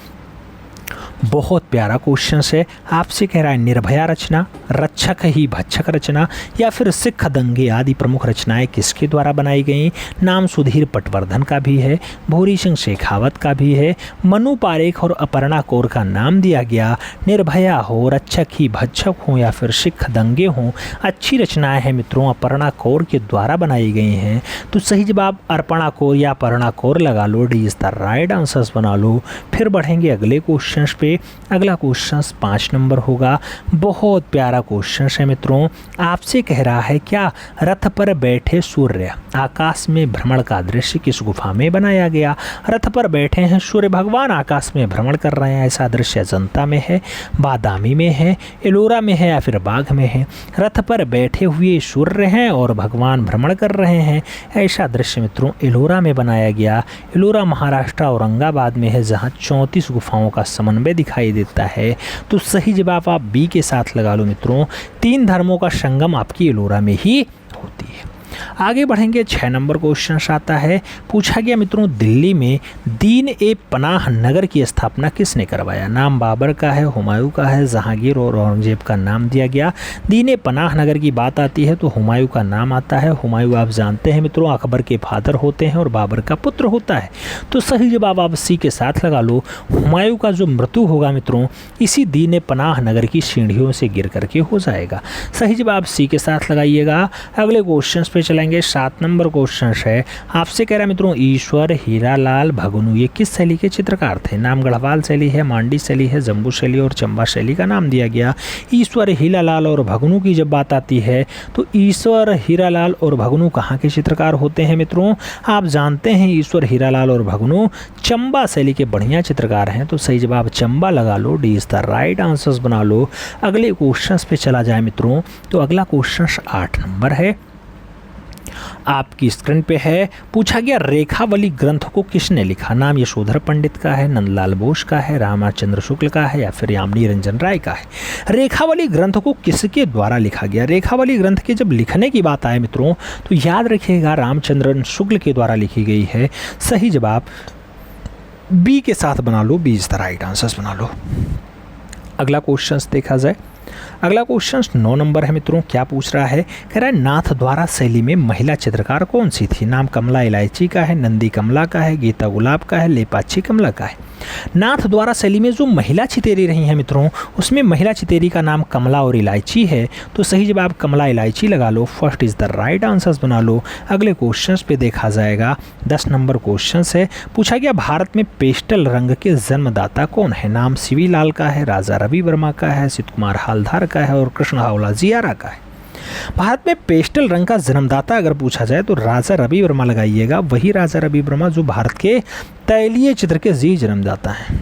बहुत प्यारा क्वेश्चन है। आपसे कह रहा है निर्भया रचना, रक्षक ही भक्षक रचना या फिर सिख दंगे आदि प्रमुख रचनाएं किसके द्वारा बनाई गई। नाम सुधीर पटवर्धन का भी है, भूरी सिंह शेखावत का भी है, मनु पारेख और अपर्णा कौर का नाम दिया गया। निर्भया हो, रक्षक ही भक्षक हो या फिर सिख दंगे हों, अच्छी रचनाएं हैं मित्रों अपर्णा कौर के द्वारा बनाई गई हैं। तो सही जवाब अपर्णा कौर या अपर्णा कौर लगा लो, D is the right answers बना लो। फिर बढ़ेंगे अगले क्वेश्चन पे। अगला क्वेश्चन 5 नंबर होगा। बहुत प्यारा क्वेश्चन है मित्रों। आपसे कह रहा है क्या रथ पर बैठे सूर्य आकाश में भ्रमण का दृश्य किस गुफा में बनाया गया। रथ पर बैठे हैं सूर्य भगवान, आकाश में भ्रमण कर रहे हैं, ऐसा दृश्य अजंता में है, बादामी में है, एलोरा में है या फिर बाघ में है। रथ पर बैठे हुए सूर्य हैं और भगवान भ्रमण कर रहे हैं, ऐसा दृश्य मित्रों एलोरा में बनाया गया। एलोरा महाराष्ट्र औरंगाबाद में है, जहाँ 34 गुफाओं का समन्वय दिखाई देता है। तो सही जवाब आप बी के साथ लगा लो मित्रों, 3 धर्मों का संगम आपकी एलोरा में ही होती है। आगे बढ़ेंगे 6 नंबर क्वेश्चन आता है। पूछा गया मित्रों दिल्ली में दीन ए पनाह नगर की स्थापना किसने करवाया। नाम बाबर का है, हुमायूं का है, जहांगीर और औरंगजेब का नाम दिया गया। दीन ए पनाह नगर की बात आती है तो हुमायूं का नाम आता है। हुमायूं आप जानते हैं मित्रों अकबर के फादर होते हैं और बाबर का पुत्र होता है। तो सही जवाब आप सी के साथ लगा लो। हुमायूं का जो मृत्यु होगा मित्रों इसी दीन ए पनाह नगर की सीढ़ियों से गिर करके हो जाएगा। सही जवाब सी के साथ लगाइएगा। अगले क्वेश्चन पे चलेंगे। 7 नंबर क्वेश्चन है। आपसे कह रहा है मित्रों ईश्वर हीरालाल भगनू ये किस शैली के चित्रकार थे। नाम गढ़वाल शैली है, मांडी शैली है, जम्बू शैली और चंबा शैली का नाम दिया गया। ईश्वर हीरालाल और भगनू की जब बात आती है तो ईश्वर हीरालाल और भगनू कहाँ के चित्रकार होते हैं मित्रों। आप जानते हैं ईश्वर हीरालाल और भगनू चंबा शैली के बढ़िया चित्रकार हैं। तो सही जवाब चंबा लगा लो, D is the right answers बना लो। अगले क्वेश्चन पे चला जाए मित्रों। तो अगला क्वेश्चन 8 नंबर है, आपकी स्क्रीन पे है। पूछा गया रेखावली ग्रंथ को किसने लिखा। नाम यशोधर पंडित का है, नंदलाल बोस का है, रामाचंद्र शुक्ल का है या फिर यामिनी रंजन राय का है। रेखावली ग्रंथ को किसके द्वारा लिखा गया। रेखावली ग्रंथ के जब लिखने की बात आए मित्रों तो याद रखिएगा रामचंद्र शुक्ल के द्वारा लिखी गई है। सही जवाब बी के साथ बना लो, B is the right answers बना लो। अगला क्वेश्चन देखा जाए। अगला क्वेश्चन 9 नंबर है मित्रों। क्या पूछ रहा है, कह रहा है नाथ द्वारा शैली में महिला चित्रकार कौन सी थी। नाम कमला इलायची का है, नंदी कमला का है, गीता गुलाब का है, लेपाक्षी कमला का है। नाथ द्वारा शैली में जो महिला चितेरी रही हैं मित्रों उसमें महिला चितेरी का नाम कमला और इलायची है। तो सही जवाब कमला इलायची लगा लो, first is the right answers बना लो। अगले क्वेश्चन पे देखा जाएगा। 10 नंबर क्वेश्चन है। पूछा गया भारत में पेस्टल रंग के जन्मदाता कौन है। नाम सीवी लाल का है, राजा रवि वर्मा का है, सिद्ध कुमार हालधार का है और कृष्ण हावला जियारा का है। भारत में पेस्टल रंग का जन्मदाता अगर पूछा जाए तो राजा रवि वर्मा लगाइएगा। वही राजा रवि वर्मा जो भारत के तैलीय चित्र के जी जन्मदाता हैं।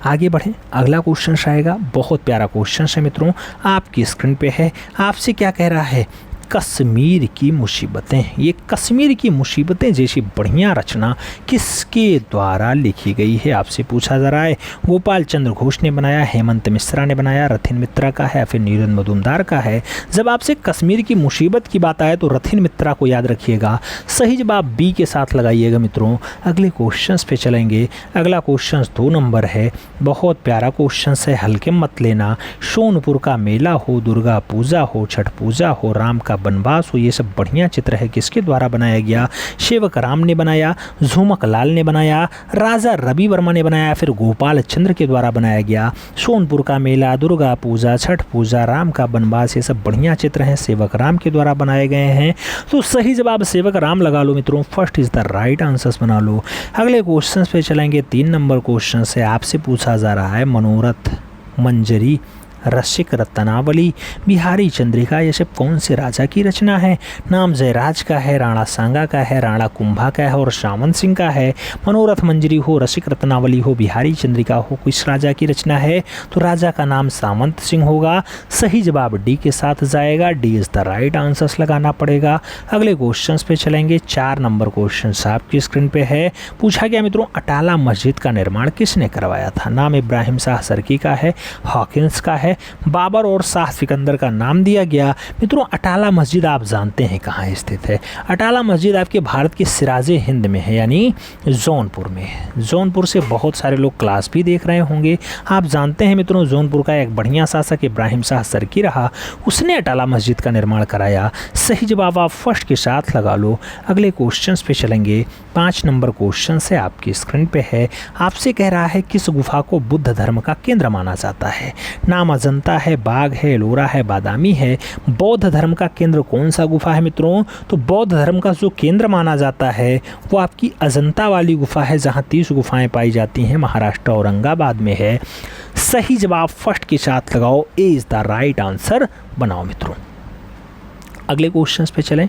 आगे बढ़ें, अगला क्वेश्चन आएगा। बहुत प्यारा क्वेश्चन है मित्रों, आपकी स्क्रीन पे है। आपसे क्या कह रहा है, कश्मीर की मुसीबतें। ये कश्मीर की मुसीबतें जैसी बढ़िया रचना किसके द्वारा लिखी गई है आपसे पूछा जा रहा है। गोपाल चंद्र घोष ने बनाया, हेमंत मिश्रा ने बनाया, रथिन मित्रा का है, फिर नीरज मजुमदार का है। जब आपसे कश्मीर की मुसीबत की बात आए तो रथिन मित्रा को याद रखिएगा। सही जवाब बी के साथ लगाइएगा मित्रों। अगले क्वेश्चन पे चलेंगे। अगला क्वेश्चन 2 नंबर है। बहुत प्यारा क्वेश्चन है, हल्के मत लेना। सोनपुर का मेला हो, दुर्गा पूजा हो, छठ पूजा हो, राम का बनवास हो, ये सब बढ़िया चित्र है। किसके द्वारा बनाया गया। सेवक राम ने बनाया, झुमक लाल ने बनाया, राजा रवि वर्मा ने बनाया, फिर गोपाल चंद्र के द्वारा बनाया गया। सोनपुर का मेला, दुर्गा पूजा, छठ पूजा, राम का बनवास, ये सब बढ़िया चित्र हैं, सेवक राम के द्वारा बनाए गए हैं। तो सही जवाब सेवक राम लगा लो मित्रों, first is the right answers बना लो। अगले क्वेश्चन पे चलेंगे। 3 नंबर क्वेश्चन से आपसे पूछा जा रहा है, मनोरथ मंजरी, रसिक रत्नावली, बिहारी चंद्रिका ये सब कौन से राजा की रचना है। नाम जयराज का है, राणा सांगा का है, राणा कुंभा का है और सामंत सिंह का है। मनोरथ मंजरी हो, रसिक रत्नावली हो, बिहारी चंद्रिका हो, किस राजा की रचना है। तो राजा का नाम सामंत सिंह होगा। सही जवाब डी के साथ जाएगा, D is the right answers लगाना पड़ेगा। अगले क्वेश्चन पे चलेंगे। 4 नंबर क्वेश्चन आपकी स्क्रीन पे है। पूछा गया मित्रों, अटाला मस्जिद का निर्माण किसने करवाया था। नाम इब्राहिम शाह सरकी का है, हॉकिंस का है, है बाबर और शाह सिकंदर का नाम दिया गया। मित्रों अटाला मस्जिद आप जानते हैं कहाँ स्थित है। अटाला मस्जिद आपके भारत के सिराजे हिंद में है, यानी जौनपुर में है। जौनपुर से बहुत सारे लोग क्लास भी देख रहे होंगे। आप जानते हैं मित्रों जौनपुर का एक बढ़िया शासक इब्राहिम शाह सरकी रहा, उसने अटाला मस्जिद का निर्माण कराया। सही जवाब आप फर्स्ट के साथ लगा लो। अगले क्वेश्चन पे चलेंगे। 5 नंबर क्वेश्चन से आपकी स्क्रीन पे है। आपसे कह रहा है किस गुफा को बुद्ध धर्म का केंद्र माना जाता है। नाम अजंता है, बाघ है, एलोरा है, बादामी है। बौद्ध धर्म का केंद्र कौन सा गुफा है मित्रों? तो बौद्ध धर्म का जो केंद्र माना जाता है वो आपकी अजंता वाली गुफा है, जहाँ 30 गुफाएं पाई जाती हैं, महाराष्ट्र औरंगाबाद में है। सही जवाब फर्स्ट के साथ लगाओ। ए इज द राइट आंसर बनाओ मित्रों। अगले क्वेश्चन पे चलें।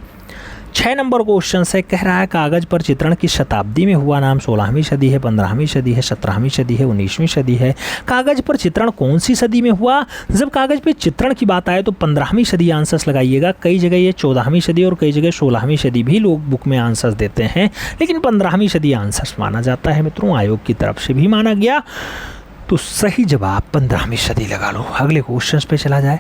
6 नंबर क्वेश्चन से कह रहा है कागज पर चित्रण की शताब्दी में हुआ। नाम 16वीं सदी है, 15वीं सदी है, 17वीं सदी है, 19वीं सदी है। कागज पर चित्रण कौन सी सदी में हुआ? जब कागज पे चित्रण की बात आए तो 15वीं सदी आंसर्स लगाइएगा। कई जगह ये 14वीं सदी और कई जगह 16वीं सदी भी लोग बुक में आंसर्स देते हैं, लेकिन 15वीं सदी आंसर्स माना जाता है मित्रों, आयोग की तरफ से भी माना गया। तो सही जवाब 15वीं सदी लगा लो। अगले क्वेश्चन पे चला जाए।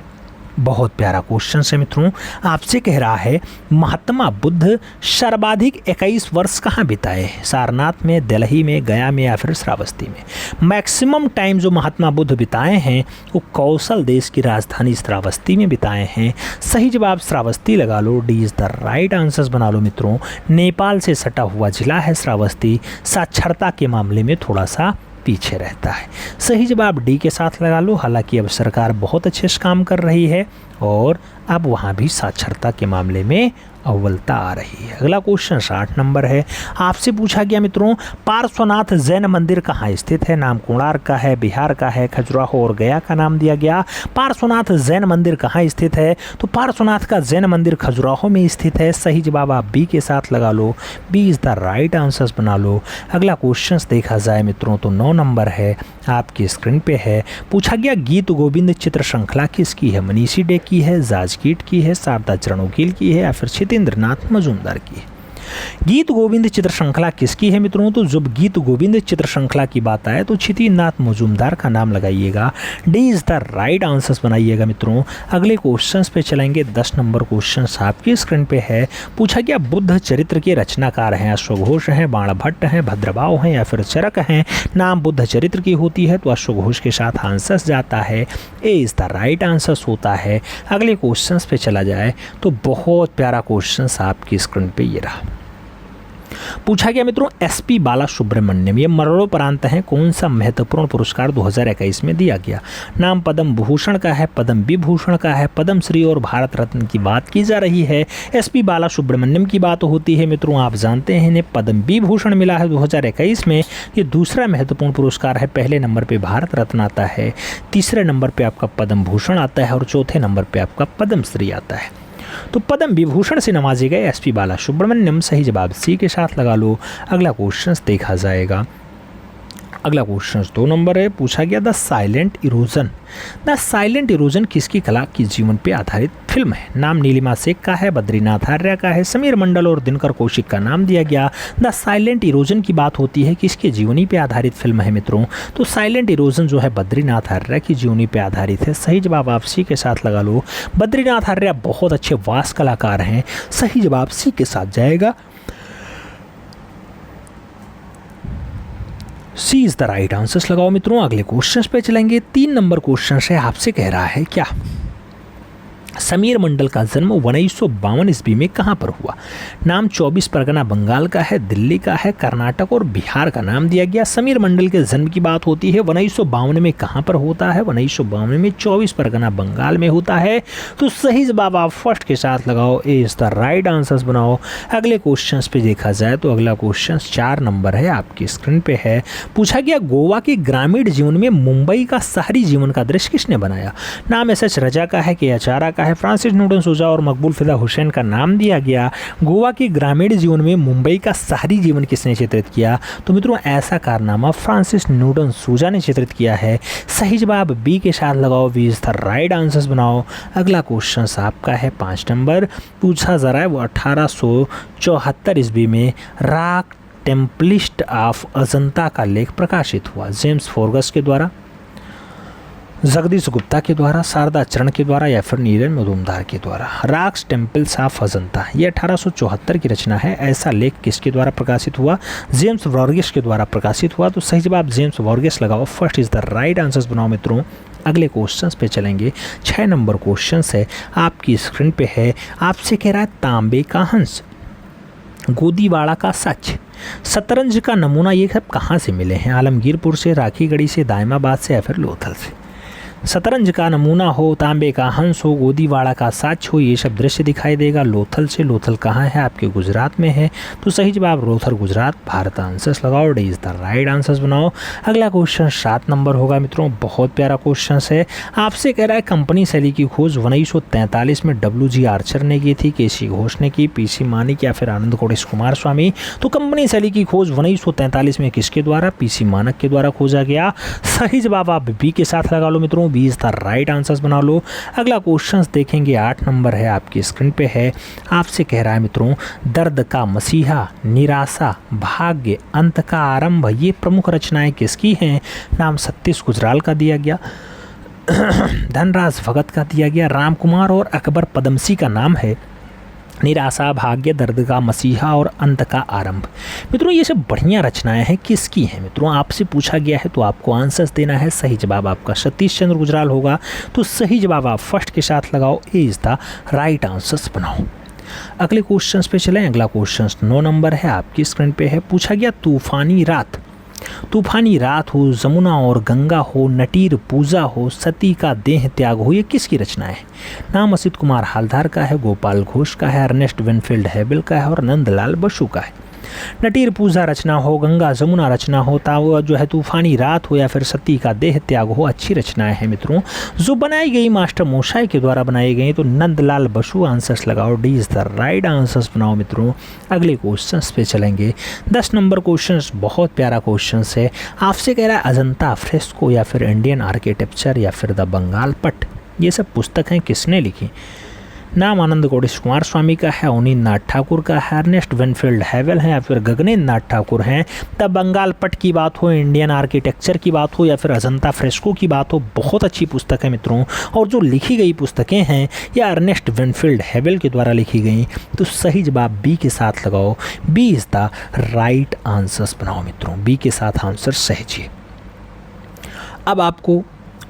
बहुत प्यारा क्वेश्चन है मित्रों। आपसे कह रहा है महात्मा बुद्ध सर्वाधिक 21 वर्ष कहाँ बिताए? सारनाथ में, दिल्ली में, गया में या फिर श्रावस्ती में? मैक्सिमम टाइम जो महात्मा बुद्ध बिताए हैं वो कौशल देश की राजधानी श्रावस्ती में बिताए हैं। सही जवाब श्रावस्ती लगा लो। D is the right answers बना लो मित्रों। नेपाल से सटा हुआ जिला है श्रावस्ती। साक्षरता के मामले में थोड़ा सा पीछे रहता है। सही जवाब डी के साथ लगा लो। हालांकि अब सरकार बहुत अच्छे से काम कर रही है और अब वहाँ भी साक्षरता के मामले में अव्वलता आ रही है। अगला क्वेश्चन 60 नंबर है। आपसे पूछा गया मित्रों पार्श्वनाथ जैन मंदिर कहाँ स्थित है? नाम कोणार्क का है, बिहार का है, खजुराहो और गया का नाम दिया गया। पार्श्वनाथ जैन मंदिर कहाँ स्थित है? तो पार्श्वनाथ का जैन मंदिर खजुराहो में स्थित है। सही जवाब आप बी के साथ लगा लो। B is the right answers बना लो। अगला क्वेश्चन देखा जाए मित्रों तो 9 नंबर है, आपकी स्क्रीन पे है। पूछा गया गीत गोविंद चित्र श्रृंखला किसकी है? मनीषी डे की है, जाजकीट की है, शारदा चरणोकील की है या फिर छितेंद्रनाथ मजूमदार की है? गीत गोविंद चित्र श्रृंखला किसकी है मित्रों? तो जब गीत गोविंद चित्र श्रृंखला की बात आए तो छितेंद्रनाथ मजूमदार का नाम लगाइएगा। D is the right answers बनाइएगा मित्रों। अगले क्वेश्चंस पे चलेंगे। 10 नंबर क्वेश्चन आपकी स्क्रीन पे है। पूछा गया बुद्ध चरित्र के रचनाकार हैं? अश्वघोष हैं, बाणभट्ट हैं, भद्रभाव हैं या फिर चरक हैं? नाम बुद्ध चरित्र की होती है तो अश्वघोष के साथ आंसर्स जाता है। ए इज द राइट आंसर्स होता है। अगले क्वेश्चंस पे चला जाए तो बहुत प्यारा क्वेश्चन आपकी स्क्रीन पे ये रहा। पूछा गया मित्रों एसपी बाला सुब्रमण्यम ये मरणोपरांत हैं, कौन सा महत्वपूर्ण पुरस्कार 2021 में दिया गया? नाम पद्म भूषण का है, पद्म विभूषण का है, पद्म श्री और भारत रत्न की बात की जा रही है। एसपी बाला सुब्रमण्यम की बात होती है मित्रों। आप जानते हैं इन्हें पद्म विभूषण मिला है 2021 में। ये दूसरा महत्वपूर्ण पुरस्कार है। पहले नंबर पर भारत रत्न आता है, तीसरे नंबर पर आपका पद्म भूषण आता है और चौथे नंबर पर आपका पद्म श्री आता है। तो पद्म विभूषण से नवाजे गए एसपी बाला सुब्रमण्यम। सही जवाब सी के साथ लगा लो। अगला क्वेश्चन देखा जाएगा। अगला क्वेश्चन 2 नंबर है। पूछा गया the silent erosion. The silent erosion किसकी कला की जीवन पे आधारित फिल्म है? नाम नीलिमा शेख का है, बद्रीनाथ आर्या का है, समीर मंडल और दिनकर कौशिक का नाम दिया गया। द साइलेंट इरोजन की बात होती है किसके जीवनी पे आधारित फिल्म है मित्रों? तो साइलेंट इरोजन जो है बद्रीनाथ आर्या की जीवनी पे आधारित है। सही जवाब आप सी के साथ लगा लो। बद्रीनाथ आर्या बहुत अच्छे वास कलाकार हैं। सही जवाब सी के साथ जाएगा। सी इज द राइट आंसर्स लगाओ मित्रों। अगले क्वेश्चन पे चलेंगे। 3 नंबर क्वेश्चन है। आपसे कह रहा है क्या समीर मंडल का जन्म 1952 ईस्वी में कहाँ पर हुआ? नाम 24 परगना बंगाल का है, दिल्ली का है, कर्नाटक और बिहार का नाम दिया गया। समीर मंडल के जन्म की बात होती है 1952 में कहाँ पर होता है? 1952 में 24 परगना बंगाल में होता है। तो सही जवाब आप फर्स्ट के साथ लगाओ। ए इज द राइट आंसर्स बनाओ। अगले क्वेश्चन पे देखा जाए तो अगला क्वेश्चन 4 नंबर है, आपकी स्क्रीन पे है। पूछा गया गोवा के ग्रामीण जीवन में मुंबई का शहरी जीवन का दृश्य किसने बनाया? नाम एस.एच. रजा का है, के आचारा का है, फ्रांसिस न्यूटन सूजा और मकबूल फिदा हुसैन का नाम दिया गया। गोवा के ग्रामीण जीवन में मुंबई का शहरी जीवन किसने चित्रित किया? तो मित्रों ऐसा कारनामा फ्रांसिस न्यूटन सूजा ने चित्रित किया है। सही जवाब बी के साथ लगाओ। B is the right answers बनाओ। अगला क्वेश्चन आपका है 5 नंबर। पूछा जा रहा है वो 1874 ईस्वी में रॉक टेम्पलिस्ट ऑफ अजंता का लेख प्रकाशित हुआ। जेम्स फॉर्गस के द्वारा, जगदीश गुप्ता के द्वारा, शारदा चरण के द्वारा या फिर नीरज मजूमदार के द्वारा। रॉक्स टेम्पल्स ऑफ अजंता ये 1874 की रचना है। ऐसा लेख किसके द्वारा प्रकाशित हुआ? जेम्स वॉर्गेस के द्वारा प्रकाशित हुआ। तो सही जवाब जेम्स वॉर्गेस लगाओ, first is the right answers बनाओ मित्रों। अगले क्वेश्चंस पे चलेंगे। 6 नंबर क्वेश्चन है, आपकी स्क्रीन पे है। आपसे कह रहा है तांबे का हंस, गोदीवाड़ा का सच, शतरंज का नमूना, ये सब कहाँ से मिले हैं? आलमगीरपुर से, राखीगढ़ी से, दायमाबाद से या फिर लोथल से। शतरंज का नमूना हो, तांबे का हंस हो, गोदीवाड़ा का साच हो, ये सब दृश्य दिखाई देगा लोथल से। लोथल कहाँ है? आपके गुजरात में है। तो सही जवाब लोथल गुजरात, भारत। आंसर्स लगाओ, D is the right answers बनाओ। अगला क्वेश्चन 7 नंबर होगा मित्रों, बहुत प्यारा क्वेश्चन है। आपसे कह रहा है कंपनी शैली की खोज 1943 में WG आर्चर ने की थी, केसी घोष ने की, PC मानिक या फिर आनंद कोटेश कुमार स्वामी। तो कंपनी शैली की खोज 1943 में किसके द्वारा? PC मानक के द्वारा खोजा गया। सही जवाब आप बी के साथ लगा लो मित्रों, B is the right answers बना लो। अगला क्वेश्चन देखेंगे, 8 नंबर है, आपकी स्क्रीन पे है। आपसे कह रहा है मित्रों, दर्द का मसीहा, निराशा, भाग्य, अंत का आरंभ, ये प्रमुख रचनाएं किसकी हैं? नाम सतीश गुजराल का दिया गया, धनराज भगत का दिया गया, राम कुमार और अकबर पदमसी का नाम है। निराशा, भाग्य, दर्द का मसीहा और अंत का आरंभ। मित्रों ये सब बढ़िया रचनाएं हैं, किसकी हैं? मित्रों आपसे पूछा गया है तो आपको आंसर्स देना है। सही जवाब आपका सतीश चंद्र गुजराल होगा। तो सही जवाब आप फर्स्ट के साथ लगाओ, ए इज द राइट आंसर्स बनाओ। अगले क्वेश्चंस पे चलें। अगला क्वेश्चन 9 नंबर है, आपकी स्क्रीन पे है। पूछा गया तूफानी रात, तूफानी रात हो, जमुना और गंगा हो, नटीर पूजा हो, सती का देह त्याग हो, ये किसकी रचना है? नाम असित कुमार हालदार का है, गोपाल घोष का है, अर्नेस्ट विनफील्ड हेबल का है और नंदलाल बसु का है। नटीर पूजा रचना हो, गंगा जमुना रचना हो, वो जो है तूफानी रात हो या फिर सती का देह त्याग हो, अच्छी रचनाएं हैं मित्रों, जो बनाई गई मास्टर मोशाई के द्वारा बनाई गई। तो नंदलाल बसु आंसर्स लगाओ, D is the right answers बनाओ मित्रों। अगले क्वेश्चन पे चलेंगे। 10 नंबर क्वेश्चन बहुत प्यारा क्वेश्चन है। आपसे कह रहा है अजंता फ्रेस्को या फिर इंडियन आर्किटेक्चर या फिर द बंगाल पट, ये सब पुस्तक हैं, किसने लिखी? नाम आनंद कोटेश कुमार स्वामी का है, अवनींद्र नाथ ठाकुर का है, अर्नेस्ट विनफील्ड हेवल है या फिर गगनेंद्र नाथ ठाकुर हैं। तब बंगाल पट की बात हो, इंडियन आर्किटेक्चर की बात हो या फिर अजंता फ्रेस्को की बात हो, बहुत अच्छी पुस्तक है मित्रों। और जो लिखी गई पुस्तकें हैं या अर्नेस्ट विनफील्ड हेवल के द्वारा लिखी गई। तो सही जवाब बी के साथ लगाओ, B is the right answers बनाओ मित्रों, बी के साथ आंसर सहजिए। अब आपको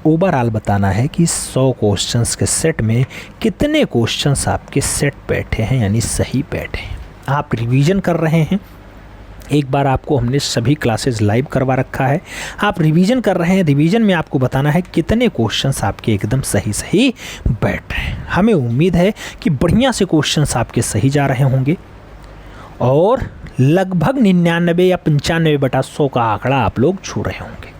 ओवरऑल बताना है कि 100 क्वेश्चंस के सेट में कितने क्वेश्चंस आपके सेट बैठे हैं, यानी सही बैठे हैं। आप रिवीजन कर रहे हैं, एक बार आपको हमने सभी क्लासेस लाइव करवा रखा है, आप रिवीजन कर रहे हैं। रिवीजन में आपको बताना है कितने क्वेश्चंस आपके एकदम सही सही बैठ रहे हैं। हमें उम्मीद है कि बढ़िया से क्वेश्चंस आपके सही जा रहे होंगे और लगभग 99 या 95/100 का आंकड़ा आप लोग छू रहे होंगे।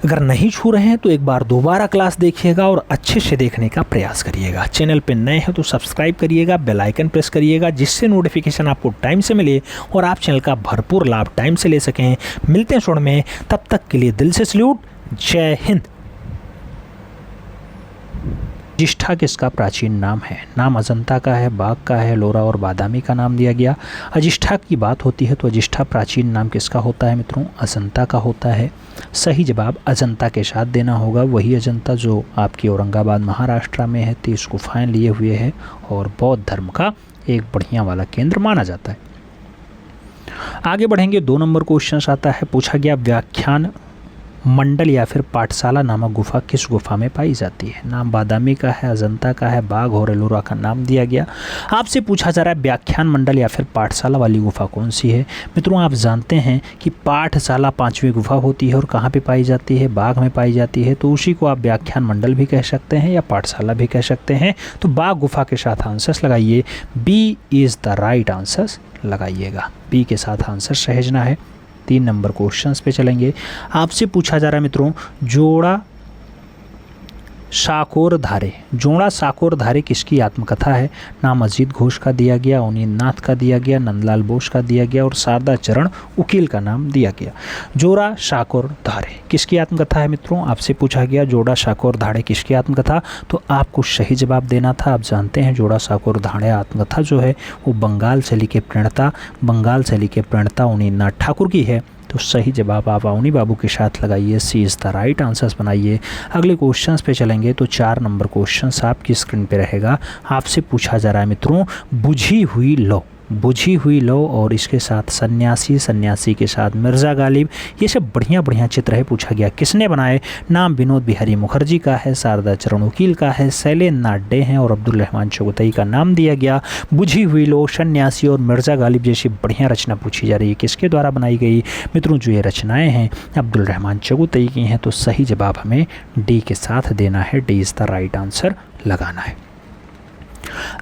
अगर नहीं छू रहे हैं तो एक बार दोबारा क्लास देखिएगा और अच्छे से देखने का प्रयास करिएगा। चैनल पे नए हैं तो सब्सक्राइब करिएगा, बेल आइकन प्रेस करिएगा, जिससे नोटिफिकेशन आपको टाइम से मिले और आप चैनल का भरपूर लाभ टाइम से ले सकें। मिलते हैं शोर में, तब तक के लिए दिल से सल्यूट, जय हिंद। अजिष्ठा किसका प्राचीन नाम है? नाम अजंता का है, बाघ का है, लोरा और बादामी का नाम दिया गया। अजिष्ठा की बात होती है तो अजिष्ठा प्राचीन नाम किसका होता है मित्रों? अजंता का होता है। सही जवाब अजंता के साथ देना होगा, वही अजंता जो आपकी औरंगाबाद महाराष्ट्र में है, 30 गुफाएं लिए हुए है और बौद्ध धर्म का एक बढ़िया वाला केंद्र माना जाता है। आगे बढ़ेंगे, 2 नंबर क्वेश्चन आता है। पूछा गया व्याख्यान मंडल या फिर पाठशाला नामक गुफा किस गुफा में पाई जाती है? नाम बादामी का है, अजंता का है, बाघ और एलोरा का नाम दिया गया। आपसे पूछा जा रहा है व्याख्यान मंडल या फिर पाठशाला वाली गुफा कौन सी है? मित्रों आप जानते हैं कि पाठशाला 5वीं गुफा होती है और कहाँ पे पाई जाती है? बाघ में पाई जाती है। तो उसी को आप व्याख्यान मंडल भी कह सकते हैं या पाठशाला भी कह सकते हैं। तो बाघ गुफा के साथ आंसर्स लगाइए, B is the right answers लगाइएगा, बी के साथ आंसर सहेजना है। 3 नंबर क्वेश्चंस पे चलेंगे। आपसे पूछा जा रहा है मित्रों जोड़ा साकोर धारे, जोड़ा साकोर धारे किसकी आत्मकथा है? नाम अजीत घोष का दिया गया, अवनींद्र नाथ का दिया गया, नंदलाल बोस का दिया गया और शारदा चरण उकील का नाम दिया गया। जोड़ा साकोर धारे किसकी आत्मकथा है मित्रों? आपसे पूछा गया जोड़ा साकोर धारे किसकी आत्मकथा, तो आपको सही जवाब देना था। आप जानते हैं जोड़ा साकोर धारे आत्मकथा जो है वो बंगाल शैली के प्रणेता अवनींद्र नाथ ठाकुर की है। तो सही जवाब आप अवनी बाबू के साथ लगाइए, सी इज़ द राइट आंसर्स बनाइए। अगले क्वेश्चंस पे चलेंगे तो 4 नंबर क्वेश्चंस आपकी स्क्रीन पे रहेगा। आपसे पूछा जा रहा है मित्रों, बुझी हुई लो, बुझी हुई लो और इसके साथ सन्यासी, सन्यासी के साथ मिर्ज़ा गालिब, ये सब बढ़िया बढ़िया चित्र है। पूछा गया किसने बनाए, नाम विनोद बिहारी मुखर्जी का है, शारदा चरण वकील का है, शैलेंद्र नाथ डे हैं और अब्दुल रहमान चौगतई का नाम दिया गया। बुझी हुई लो, सन्यासी और मिर्ज़ा गालिब जैसी बढ़िया रचना पूछी जा रही है, किसके द्वारा बनाई गई मित्रों? जो ये रचनाएँ हैं अब्दुल रहमान चौगतई की हैं। तो सही जवाब हमें डी के साथ देना है, D is the right answer लगाना है।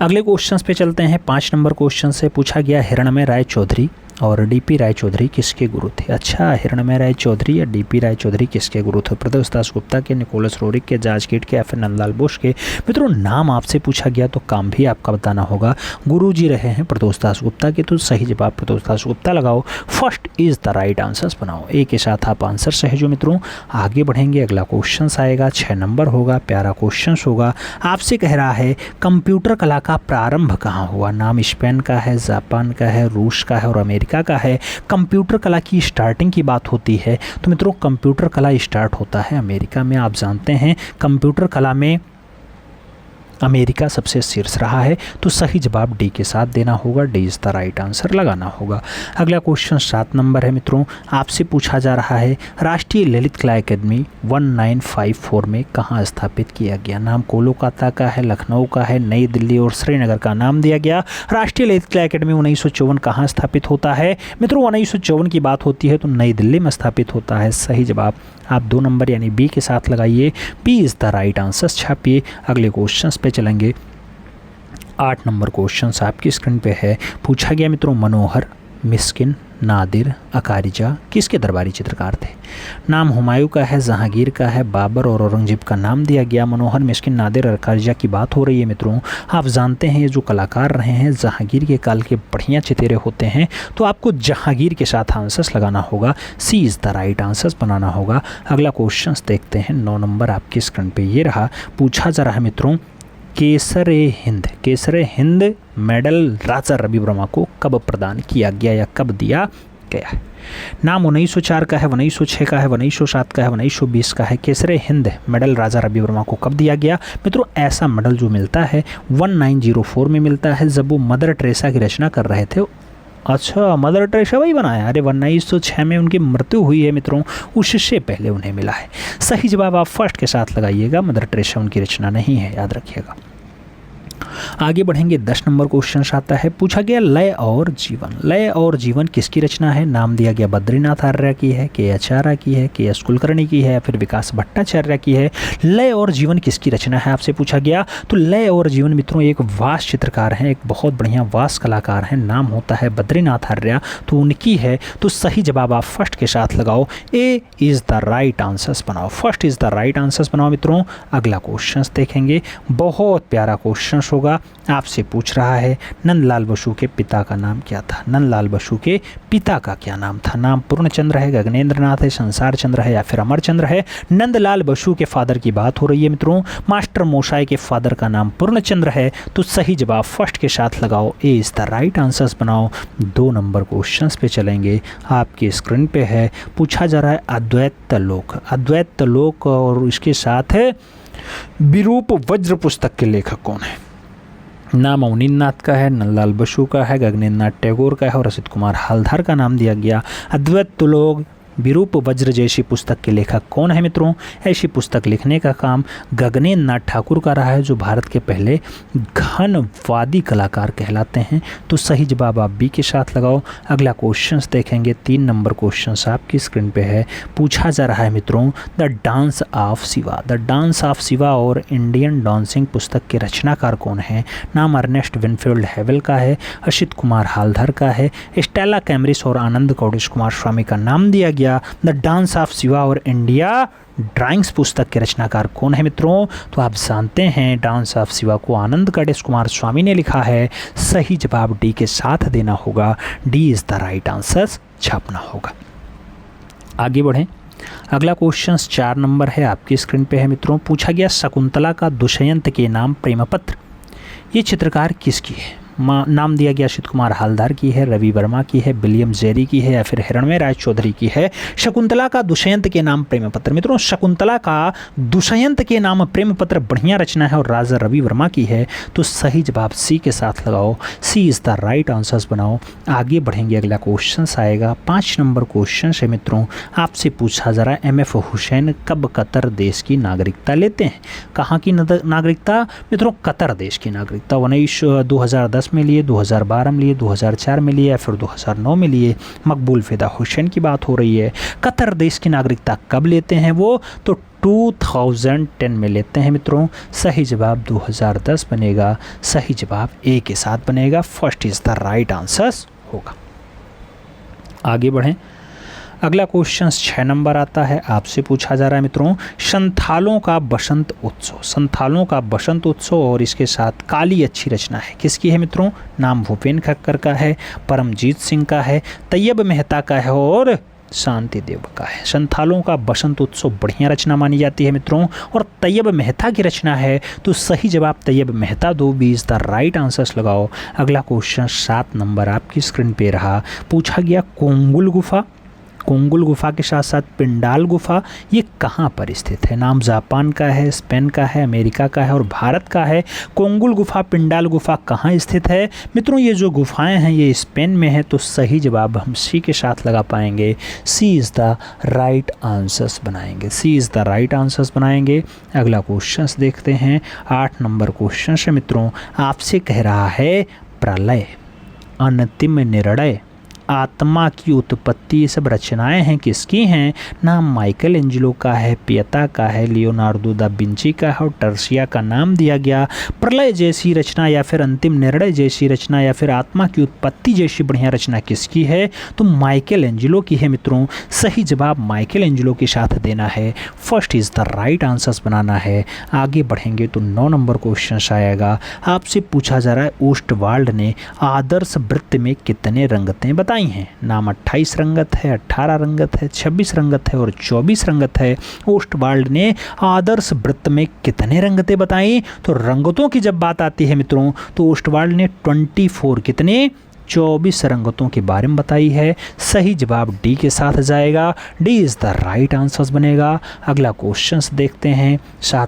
अगले क्वेश्चंस पे चलते हैं। 5 नंबर क्वेश्चन से पूछा गया हिरणमय राय चौधरी और डीपी राय चौधरी किसके गुरु थे? अच्छा, हिरणमय राय चौधरी या डीपी राय चौधरी किसके गुरु थे? प्रदोष दास गुप्ता के, निकोलस रोरिक के, जॉर्ज कीट के या फिर नंदलाल बोस के? मित्रों नाम आपसे पूछा गया तो काम भी आपका बताना होगा। गुरु जी रहे हैं प्रदोष दास गुप्ता के, तो सही जवाब प्रदोष दास गुप्ता लगाओ, first is the right answers बनाओ। ए के साथ आप आंसर सही जो मित्रों। आगे बढ़ेंगे, अगला क्वेश्चन आएगा, 6 नंबर होगा, प्यारा क्वेश्चन होगा। आपसे कह रहा है कंप्यूटर कला का प्रारंभ कहाँ हुआ? नाम स्पेन का है, जापान का है, रूस का है और अमेरिका का है। कंप्यूटर कला की स्टार्टिंग की बात होती है तो मित्रों कंप्यूटर कला स्टार्ट होता है अमेरिका में। आप जानते हैं कंप्यूटर कला में अमेरिका सबसे शीर्ष रहा है, तो सही जवाब डी के साथ देना होगा, D is the right answer लगाना होगा। अगला क्वेश्चन 7 नंबर है मित्रों। आपसे पूछा जा रहा है राष्ट्रीय ललित कला अकेडमी 1954 में कहाँ स्थापित किया गया? नाम कोलकाता का है, लखनऊ का है, नई दिल्ली और श्रीनगर का नाम दिया गया। राष्ट्रीय ललित कला अकेडमी 1954 कहाँ स्थापित होता है मित्रों? 1954 की बात होती है तो नई दिल्ली में स्थापित होता है। सही जवाब आप 2 नंबर यानी बी के साथ लगाइए, B is the right answer छापिए। अगले क्वेश्चन पे चलेंगे। 8 नंबर क्वेश्चन आपकी स्क्रीन पे है। पूछा गया मित्रों मनोहर, मिस्किन, नादिर, अकारिजा किसके दरबारी चित्रकार थे? नाम हुमायूं का है, जहांगीर का है, बाबर और औरंगजेब का नाम दिया गया। मनोहर, मिस्किन, नादिर और अकारिजा की बात हो रही है मित्रों। आप जानते हैं ये जो कलाकार रहे हैं जहांगीर के काल के बढ़िया चितेरे होते हैं, तो आपको जहांगीर के साथ आंसर्स लगाना होगा, सी इज़ द राइट आंसर्स बनाना होगा। अगला क्वेश्चन देखते हैं, 9 नंबर आपकी स्क्रीन पर ये रहा। पूछा जा रहा है मित्रों केसर हिंद मेडल राजा रवि वर्मा को कब प्रदान किया गया या कब दिया गया है? नाम 1904 का है, 1906 का है, 1907 का है, 1920 का है। केसर हिंद मेडल राजा रवि वर्मा को कब दिया गया मित्रों? ऐसा मेडल जो मिलता है 1904 में मिलता है, जब वो मदर टेरेसा की रचना कर रहे थे। अच्छा, मदर टेरेसा वही बनाया? अरे 1906 में उनकी मृत्यु हुई है मित्रों, उससे पहले उन्हें मिला है। सही जवाब आप फर्स्ट के साथ लगाइएगा, मदर टेरेसा उनकी रचना नहीं है, याद रखिएगा। आगे बढ़ेंगे, 10 नंबर क्वेश्चन आता है। पूछा गया लय और जीवन, लय और जीवन किसकी रचना है? नाम दिया गया बद्रीनाथ आर्य की है, के आचार्य की है, के एस कुलकर्णी की है या फिर विकास भट्टाचार्य की है। लय और जीवन किसकी रचना है आपसे पूछा गया। तो लय और जीवन मित्रों एक वास चित्रकार हैं, एक बहुत बढ़िया वास कलाकार हैं, नाम होता है बद्रीनाथ आर्य, तो उनकी है। तो सही जवाब आप फर्स्ट के साथ लगाओ, A is the right answers बनाओ, first is the right answers बनाओ मित्रों। अगला क्वेश्चन देखेंगे, बहुत प्यारा क्वेश्चन होगा। आपसे पूछ रहा है नंदलाल बसु के पिता का नाम क्या था? नंदलाल बसु के पिता का क्या नाम था? नाम पूर्णचंद्र है, गगनेंद्र नाथ है, संसार चंद्र है या फिर अमरचंद्र है? नंदलाल बसु के फादर की बात हो रही है मित्रों। मास्टर मोशाई के फादर का नाम पूर्णचंद्र है, तो सही जवाब फर्स्ट के साथ लगाओ, A is the right answers बनाओ। 2 नंबर क्वेश्चन पे चलेंगे, आपकी स्क्रीन पे है। पूछा जा रहा है अद्वैत लोक, अद्वैत लोक और इसके साथ है विरूप वज्र पुस्तक के लेखक कौन है? नाम अवनींद्रनाथ का है, नंदलाल बसु का है, गगनेंद्र नाथ टैगोर का है और रसिद कुमार हालधार का नाम दिया गया। अद्वैत लोक विरूप वज्र जैसी पुस्तक के लेखक कौन है मित्रों? ऐसी पुस्तक लिखने का काम गगनेंद्र नाथ ठाकुर का रहा है, जो भारत के पहले घनवादी कलाकार कहलाते हैं। तो सही जवाब आप बी के साथ लगाओ। अगला क्वेश्चन देखेंगे, 3 नंबर क्वेश्चन आपकी स्क्रीन पे है। पूछा जा रहा है मित्रों the dance of Shiva, the dance of Shiva और इंडियन डांसिंग पुस्तक के रचनाकार कौन है? नाम अर्नेस्ट विनफील्ड हैवेल का है, अशित कुमार हालधर का है, स्टेला कैमरिस और आनंद कौडिश कुमार स्वामी का नाम दिया गया। द डांस ऑफ शिवा और इंडिया ड्राइंग्स पुस्तक के रचनाकार कौन है मित्रों? तो आप जानते हैं डांस ऑफ शिवा को आनंद कौडिश कुमार स्वामी ने लिखा है। सही जवाब डी के साथ देना होगा, D is the right answer छापना होगा। आगे बढ़ें, अगला क्वेश्चन 4 नंबर है, आपकी स्क्रीन पे है मित्रों। पूछा गया शकुंतला का दुष्यंत के नाम प्रेमपत्र, ये चित्रकार किसकी है? नाम दिया गया असित कुमार हालदार की है, रवि वर्मा की है, विलियम जेरी की है या फिर हिरणमय राय चौधरी की है। शकुंतला का दुष्यंत के नाम प्रेम पत्र, मित्रों शकुंतला का दुष्यंत के नाम प्रेम पत्र बढ़िया रचना है और राजा रवि वर्मा की है। तो सही जवाब सी के साथ लगाओ, सी इज द राइट आंसर्स बनाओ। आगे बढ़ेंगे, अगला क्वेश्चन आएगा 5 नंबर क्वेश्चन है मित्रों। आपसे पूछा जा रहा है MF हुसैन कब कतर देश की नागरिकता लेते हैं? कहाँ की नागरिकता मित्रों? कतर देश की नागरिकता। 2010 में लिए, 2012 में लिए, 2004 में लिए या फिर 2009 में लिए। मकबूल फिदा हुसैन की बात हो रही है। कतर देश की नागरिकता कब लेते हैं वो? तो 2010 में लेते हैं मित्रों। सही जवाब 2010 बनेगा, सही जवाब ए के साथ बनेगा। First is the right answer होगा। आगे बढ़ें, अगला क्वेश्चन 6 नंबर आता है। आपसे पूछा जा रहा है मित्रों, संथालों का बसंत उत्सव, संथालों का बसंत उत्सव और इसके साथ काली अच्छी रचना है, किसकी है मित्रों? नाम भूपेन खक्कर का है, परमजीत सिंह का है, तैयब मेहता का है और शांति देव का है। संथालों का बसंत उत्सव बढ़िया रचना मानी जाती है मित्रों और तैयब मेहता की रचना है। तो सही जवाब तैयब मेहता दो, B is the right answers लगाओ। अगला क्वेश्चन 7 नंबर आपकी स्क्रीन पे रहा। पूछा गया कोंगुल गुफा, कोंगुल गुफा के साथ साथ पिंडाल गुफा, ये कहाँ पर स्थित है? नाम जापान का है, स्पेन का है, अमेरिका का है और भारत का है। कोंगुल गुफा, पिंडाल गुफा कहाँ स्थित है मित्रों? ये जो गुफाएं हैं ये स्पेन में है। तो सही जवाब हम सी के साथ लगा पाएंगे, सी इज़ द राइट आंसर्स बनाएंगे, सी इज़ द राइट आंसर्स बनाएंगे। अगला क्वेश्चन देखते हैं, 8 नंबर क्वेश्चन है मित्रों। आपसे कह रहा है प्रलय, अंतिम निर्णय, आत्मा की उत्पत्ति, ये सब रचनाएं हैं किसकी हैं? नाम माइकल एंजेलो का है, पियता का है, लियोनार्डो दा विंची का है और टर्सिया का नाम दिया गया। प्रलय जैसी रचना या फिर अंतिम निर्णय जैसी रचना या फिर आत्मा की उत्पत्ति जैसी बढ़िया रचना किसकी है? तो माइकल एंजेलो की है मित्रों। सही जवाब माइकल एंजेलो के साथ देना है, first is the right answers बनाना है। आगे बढ़ेंगे तो 9 नंबर क्वेश्चन आएगा। आपसे पूछा जा रहा है ओस्टवाल्ड ने आदर्श वृत्त में कितने रंगतें बताई हैं? नाम 28 रंगत है, 18 रंगत है, 26 रंगत है और 24 रंगत है। ओस्टवाल्ड ने आदर्श वृत्त में कितने रंगतें बताई? तो रंगतों की जब बात आती है मित्रों तो ओस्टवाल्ड ने 24 कितने 24 रंगतों के बारे में बताई है। सही जवाब डी के साथ जाएगा, D is the right answer बनेगा। अगला क्वेश्चन देखते हैं 10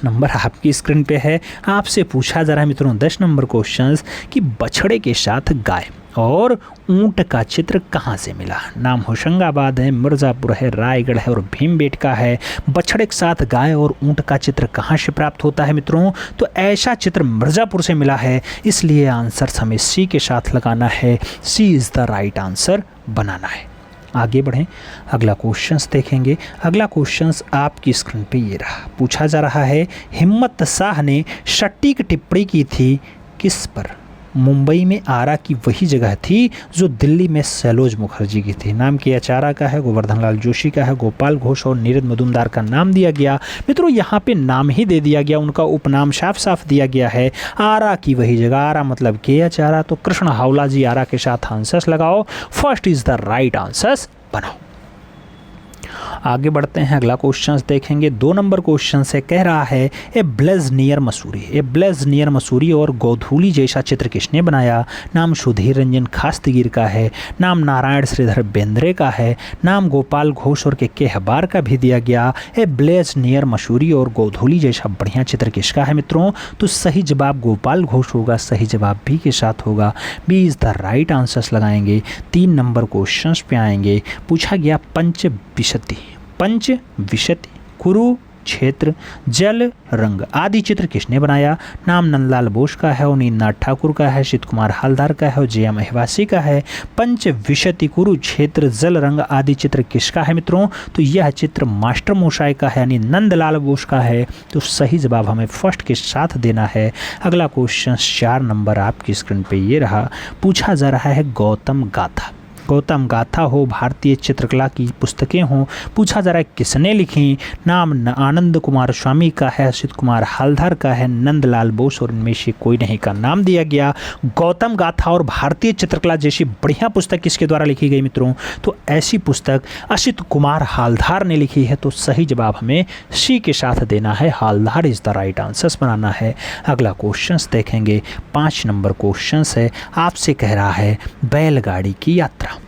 नंबर आपकी स्क्रीन पे है। आपसे पूछा जा रहा है मित्रों 10 नंबर क्वेश्चन कि बछड़े के साथ गाय और ऊंट का चित्र कहाँ से मिला? नाम होशंगाबाद है, मिर्ज़ापुर है, रायगढ़ है और भीमबेटका है। बछड़े के साथ गाय और ऊंट का चित्र कहाँ से प्राप्त होता है मित्रों? तो ऐसा चित्र मिर्ज़ापुर से मिला है, इसलिए आंसर हमें सी के साथ लगाना है, सी इज़ द राइट आंसर बनाना है। आगे बढ़ें, अगला क्वेश्चंस देखेंगे। अगला क्वेश्चंस आपकी स्क्रीन पे ये रहा। पूछा जा रहा है हिम्मत शाह ने सटीक टिप्पणी की थी किस पर? मुंबई में आरा की वही जगह थी जो दिल्ली में सैलोज मुखर्जी की थी। नाम के आचारा का है, गोवर्धन लाल जोशी का है, गोपाल घोष और नीरज मजुमदार का नाम दिया गया। मित्रों यहाँ पे नाम ही दे दिया गया, उनका उपनाम साफ साफ दिया गया है। आरा की वही जगह, आरा मतलब के आचारा। तो कृष्ण हावला जी आरा के साथ आंसर्स लगाओ, first is the right answers बनाओ। आगे बढ़ते हैं, अगला क्वेश्चन देखेंगे। 2 नंबर क्वेश्चन से कह रहा है ए ब्लेज नियर मसूरी, ए ब्लेज नियर मसूरी और गोधूली जैसा चित्र किसने बनाया? नाम सुधीर रंजन खास्तगीर का है, नाम नारायण श्रीधर बेंद्रे का है, नाम गोपाल घोष और के हबार का भी दिया गया। ए ब्लेज नियर मसूरी और गोधूली जैसा बढ़िया चित्र किसका है मित्रों? तो सही जवाब गोपाल घोष होगा, सही जवाब बी के साथ होगा, B is the right answers लगाएंगे। 3 नंबर क्वेश्चन पे आएंगे। पूछा गया पंच विशति कुरुक्षेत्र जल रंग आदि चित्र किसने बनाया? नाम नंदलाल बोस का है, नीलनाथ ठाकुर का है, असित कुमार हालदार का है और जया महिवासी का है। पंच विशति कुरुक्षेत्र जल रंग आदि चित्र किसका है मित्रों? तो यह चित्र मास्टर मोशाय का है, यानी नंदलाल बोस का है। तो सही जवाब हमें फर्स्ट के साथ देना है। अगला क्वेश्चन 4 नंबर आपकी स्क्रीन पे ये रहा। पूछा जा रहा है गौतम गाथा, गौतम गाथा हो, भारतीय चित्रकला की पुस्तकें हों। पूछा जा रहा है किसने लिखी। नाम आनंद कुमार स्वामी का है, असित कुमार हालधार का है, नंदलाल बोस और इनमें से कोई नहीं का नाम दिया गया। गौतम गाथा और भारतीय चित्रकला जैसी बढ़िया पुस्तक किसके द्वारा लिखी गई मित्रों, तो ऐसी पुस्तक असित कुमार हालधार ने लिखी है। तो सही जवाब हमें सी के साथ देना है, हालधार इज द राइट आंसर बनाना है। अगला क्वेश्चन देखेंगे, 5 नंबर क्वेश्चन है, आपसे कह रहा है बैलगाड़ी की यात्रा।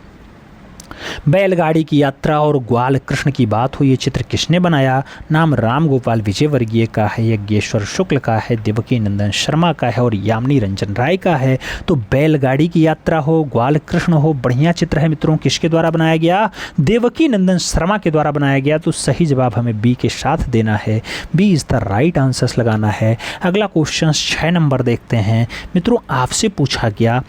बैलगाड़ी की यात्रा और ग्वाल कृष्ण की बात हो, ये चित्र किसने बनाया। नाम राम गोपाल विजयवर्गीय का है, यज्ञेश्वर शुक्ल का है, देवकी नंदन शर्मा का है और यामिनी रंजन राय का है। तो बैलगाड़ी की यात्रा हो, ग्वाल कृष्ण हो, बढ़िया चित्र है मित्रों, किसके द्वारा बनाया गया, देवकी नंदन शर्मा के द्वारा बनाया गया। तो सही जवाब हमें बी के साथ देना है, B is the right answer लगाना है। अगला क्वेश्चन 6 नंबर देखते हैं मित्रों, आपसे पूछा गया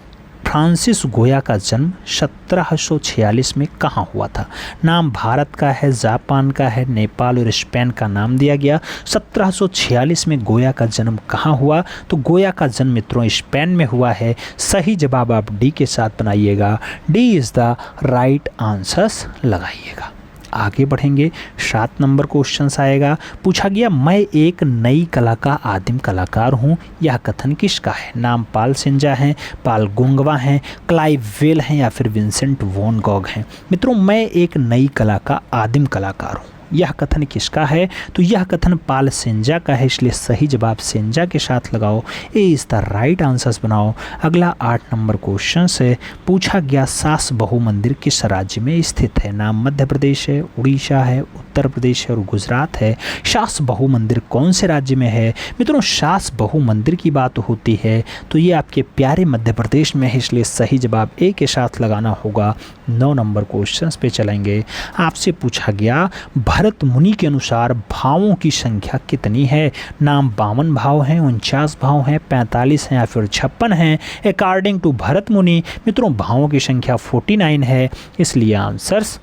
फ्रांसिस गोया का जन्म 1746 में कहाँ हुआ था। नाम भारत का है, जापान का है, नेपाल और स्पेन का नाम दिया गया। 1746 में गोया का जन्म कहाँ हुआ, तो गोया का जन्म मित्रों स्पेन में हुआ है। सही जवाब आप डी के साथ बनाइएगा, D is the right answers लगाइएगा। आगे बढ़ेंगे, 7 नंबर क्वेश्चन आएगा। पूछा गया मैं एक नई कला का आदिम कलाकार हूँ, यह कथन किसका है। नाम पाल सेंजा हैं, पाल गोंगवा हैं, क्लाइव वेल हैं या फिर विंसेंट वॉन गॉग हैं। मित्रों मैं एक नई कला का आदिम कलाकार हूँ, यह कथन किसका है, तो यह कथन पाल सेंजा का है, इसलिए सही जवाब सेंजा के साथ लगाओ, ए इज द राइट आंसर्स बनाओ। अगला 8 नंबर क्वेश्चन से पूछा गया सास बहु मंदिर किस राज्य में स्थित है। नाम मध्य प्रदेश है, उड़ीसा है, उत्तर प्रदेश है और गुजरात है। सास बहु मंदिर कौन से राज्य में है। मित्रों सास बहु मंदिर की बात होती है तो ये आपके प्यारे मध्य प्रदेश में है, इसलिए सही जवाब ए के साथ लगाना होगा। 9 नंबर क्वेश्चन पे चलेंगे, आपसे पूछा गया भरत मुनि के अनुसार भावों की संख्या कितनी है। नाम 52 भाव हैं, 49 भाव हैं, 45 हैं या फिर 56 हैं। अकॉर्डिंग टू भरत मुनि मित्रों भावों की संख्या 49 है, इसलिए आंसर्स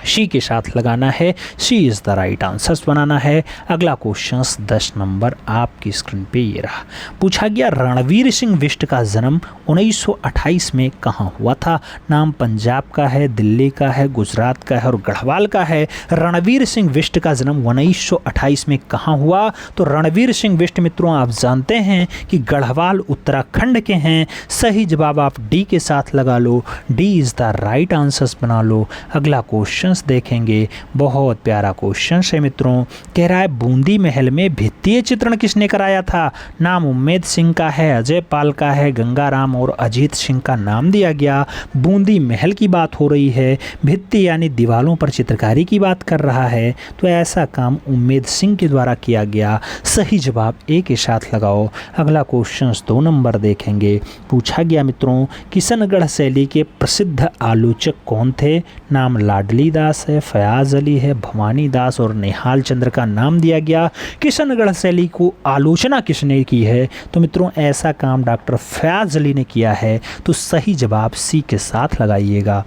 सी के साथ लगाना है, सी इज़ द राइट आंसर्स बनाना है। अगला क्वेश्चन 10 नंबर आपकी स्क्रीन पे ये रहा। पूछा गया रणवीर सिंह बिष्ट का जन्म 1928 में कहाँ हुआ था। नाम पंजाब का है, दिल्ली का है, गुजरात का है और गढ़वाल का है। रणवीर सिंह बिष्ट का जन्म 1928 में कहाँ हुआ, तो रणवीर सिंह बिष्ट मित्रों आप जानते हैं कि गढ़वाल उत्तराखंड के हैं। सही जवाब आप डी के साथ लगा लो, D is the right answers बना लो। अगला क्वेश्चन देखेंगे, बहुत प्यारा क्वेश्चन है मित्रों, कह रहा है बूंदी महल में भित्तीय चित्रण किसने कराया था। नाम उम्मेद सिंह का है, अजय पाल का है, गंगाराम और अजीत सिंह का नाम दिया गया। बूंदी महल की बात हो रही है, भित्ती यानी दीवारों पर चित्रकारी की बात कर रहा है, तो ऐसा काम उम्मेद सिंह के द्वारा किया गया। सही जवाब ए के साथ लगाओ। अगला क्वेश्चन 2 नंबर देखेंगे। पूछा गया मित्रों किशनगढ़ शैली के प्रसिद्ध आलोचक कौन थे। नाम लाडली दास है, फयाज अली है, भवानी दास और निहाल चंद्र का नाम दिया गया। किशनगढ़ शैली को आलोचना किसने की है, तो मित्रों ऐसा काम डॉक्टर फयाज अली ने किया है, तो सही जवाब सी के साथ लगाइएगा,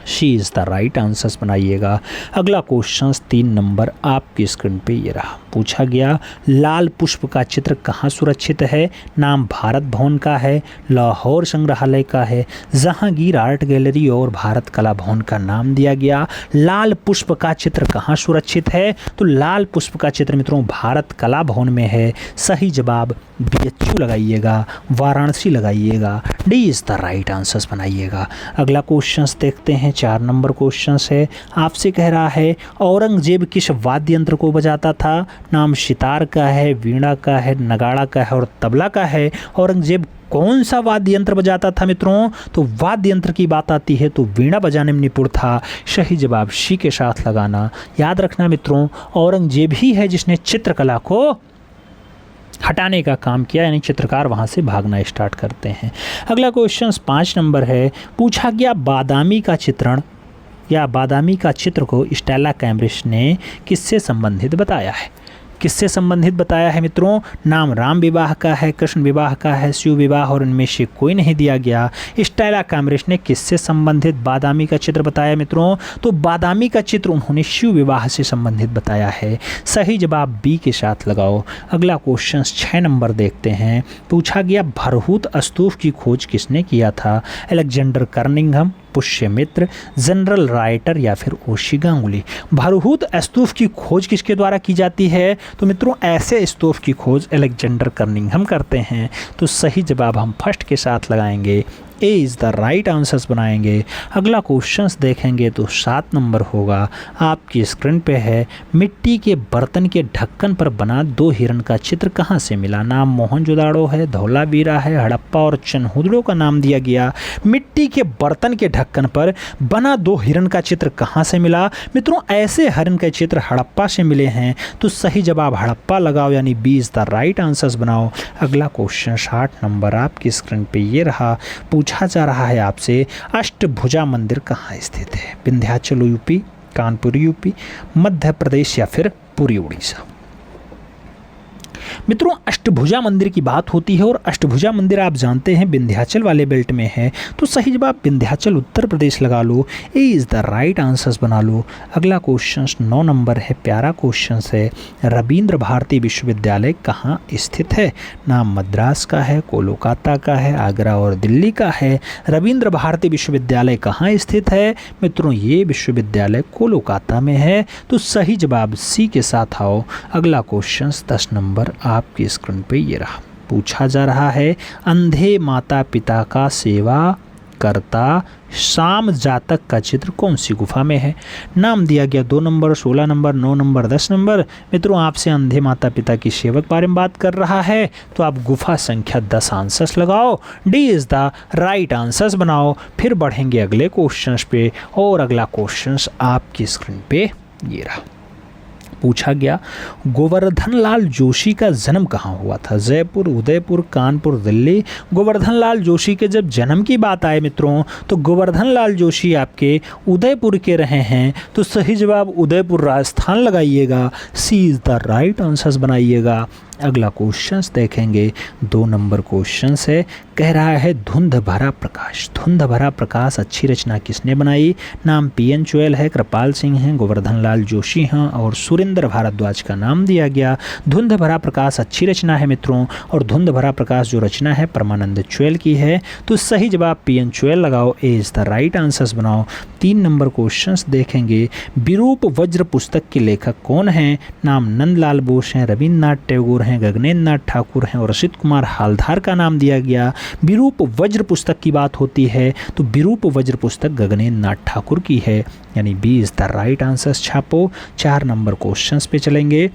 she is the right answers बनाइएगा। अगला क्वेश्चन 3 नंबर आपकी स्क्रीन पे ये रहा। पूछा गया लाल पुष्प का चित्र कहाँ सुरक्षित है। नाम भारत भवन का है, लाहौर संग्रहालय का है, जहांगीर आर्ट गैलरी और भारत कला भवन का नाम दिया गया। लाल पुष्प का चित्र कहाँ सुरक्षित है, तो लाल पुष्प का चित्र मित्रों भारत कला भवन में है। सही जवाब BHU लगाइएगा, वाराणसी लगाइएगा, D is the right answers बनाइएगा। अगला क्वेश्चन देखते हैं, 4 नंबर क्वेश्चन है। आपसे कह रहा है औरंगजेब किस वाद्य यंत्र को बजाता था। नाम सितार का है, वीणा का है, नगाड़ा का है और तबला का है। औरंगजेब कौन सा वाद्य यंत्र बजाता था मित्रों, तो वाद्य यंत्र की बात आती है तो वीणा बजाने में निपुण था। सही जवाब सी के साथ लगाना। याद रखना मित्रों औरंगजेब ही है जिसने चित्रकला को हटाने का काम किया, यानी चित्रकार वहाँ से भागना स्टार्ट करते हैं। अगला क्वेश्चन 5 नंबर है। पूछा गया बादामी का चित्रण या बादामी का चित्र को स्टेला कैम्ब्रिज ने किससे संबंधित बताया है। किससे संबंधित बताया है मित्रों? नाम राम विवाह का है, कृष्ण विवाह का है, शिव विवाह और इनमें से कोई नहीं दिया गया। स्टेला काम्ब्रिज ने किससे संबंधित बादामी का चित्र बताया मित्रों? तो बादामी का चित्र उन्होंने शिव विवाह से संबंधित बताया है। सही जवाब बी के साथ लगाओ। अगला क्वेश्चन 6 नंबर देखते हैं। पूछा गया भरहूत स्तूप की खोज किसने किया था? अलेक्जेंडर कर्निंघम, पुष्यमित्र, जनरल राइटर या फिर ओशी गांगुली। भरहूत स्तूप की खोज किसके द्वारा की जाती है? तो मित्रों ऐसे स्तूप की खोज अलेक्जेंडर कर्निंघम करते हैं। तो सही जवाब हम फर्स्ट के साथ लगाएंगे, ए इज़ द राइट आंसर्स बनाएंगे। अगला क्वेश्चन देखेंगे तो 7 नंबर होगा, आपकी स्क्रीन पे है। मिट्टी के बर्तन के ढक्कन पर बना 2 हिरण का चित्र कहाँ से मिला? नाम मोहनजोदाड़ो है, धौलावीरा है, हड़प्पा और चनहुदड़ो का नाम दिया गया। मिट्टी के बर्तन के ढक्कन पर बना 2 हिरण का चित्र कहाँ से मिला? मित्रों ऐसे हिरण के चित्र हड़प्पा से मिले हैं। तो सही जवाब हड़प्पा लगाओ, यानी B is the right answers बनाओ। अगला क्वेश्चन 60 नंबर आपकी स्क्रीन पे ये रहा। पूछा जा रहा है आपसे अष्टभुजा मंदिर कहाँ स्थित है? विंध्याचल यूपी, कानपुर यूपी, मध्य प्रदेश या फिर पुरी उड़ीसा। मित्रों अष्टभुजा मंदिर की बात होती है और अष्टभुजा मंदिर आप जानते हैं विंध्याचल वाले बेल्ट में है। तो सही जवाब विंध्याचल उत्तर प्रदेश लगा लो, A is the right answers बना लो। अगला क्वेश्चन 9 नंबर है, प्यारा क्वेश्चन है। रविंद्र भारती विश्वविद्यालय कहाँ स्थित है? नाम मद्रास का है, कोलकाता का है, आगरा और दिल्ली का है। रविंद्र भारती विश्वविद्यालय कहाँ स्थित है? मित्रों ये विश्वविद्यालय कोलकाता में है। तो सही जवाब सी के साथ आओ। अगला क्वेश्चन 10 नंबर आपकी स्क्रीन पे ये रहा। पूछा जा रहा है अंधे माता पिता का सेवा करता शाम जातक का चित्र कौन सी गुफा में है? नाम दिया गया 2 नंबर, 16 नंबर, 9 नंबर, 10 नंबर। मित्रों आपसे अंधे माता पिता की सेवा के बारे में बात कर रहा है, तो आप गुफा संख्या 10 आंसर्स लगाओ, D is the right answers बनाओ। फिर बढ़ेंगे अगले क्वेश्चन पे और अगला क्वेश्चन आपकी स्क्रीन पे ये रहा। पूछा गया गोवर्धन लाल जोशी का जन्म कहाँ हुआ था? जयपुर, उदयपुर, कानपुर, दिल्ली। गोवर्धन लाल जोशी के जब जन्म की बात आए मित्रों, तो गोवर्धन लाल जोशी आपके उदयपुर के रहे हैं। तो सही जवाब उदयपुर राजस्थान लगाइएगा, सी इज़ द राइट आंसर्स बनाइएगा। अगला क्वेश्चंस देखेंगे, 2 नंबर क्वेश्चंस है। कह रहा है धुंध भरा प्रकाश। धुंध भरा प्रकाश अच्छी रचना किसने बनाई? नाम पीएन चोयल है, कृपाल सिंह हैं, गोवर्धन लाल जोशी हैं और सुरेंद्र भारद्वाज का नाम दिया गया। धुंध भरा प्रकाश अच्छी रचना है मित्रों, और धुंध भरा प्रकाश जो रचना है परमानंद चोयल की है। तो सही जवाब पीएन चोयल लगाओ, A is the right answers बनाओ। 3 नंबर क्वेश्चंस देखेंगे, विरूप वज्र पुस्तक के लेखक कौन हैं? नाम नंदलाल बोस हैं, रविन्द्रनाथ टैगोर हैं, गगनेन्द्र नाथ ठाकुर हैं और असित कुमार हालधार का नाम दिया गया। विरूप वज्र पुस्तक की बात होती है तो विरूप वज्र पुस्तक गगनेन्द्र नाथ ठाकुर की है, यानी B is the right answers छापो। 4 नंबर क्वेश्चंस पे चलेंगे।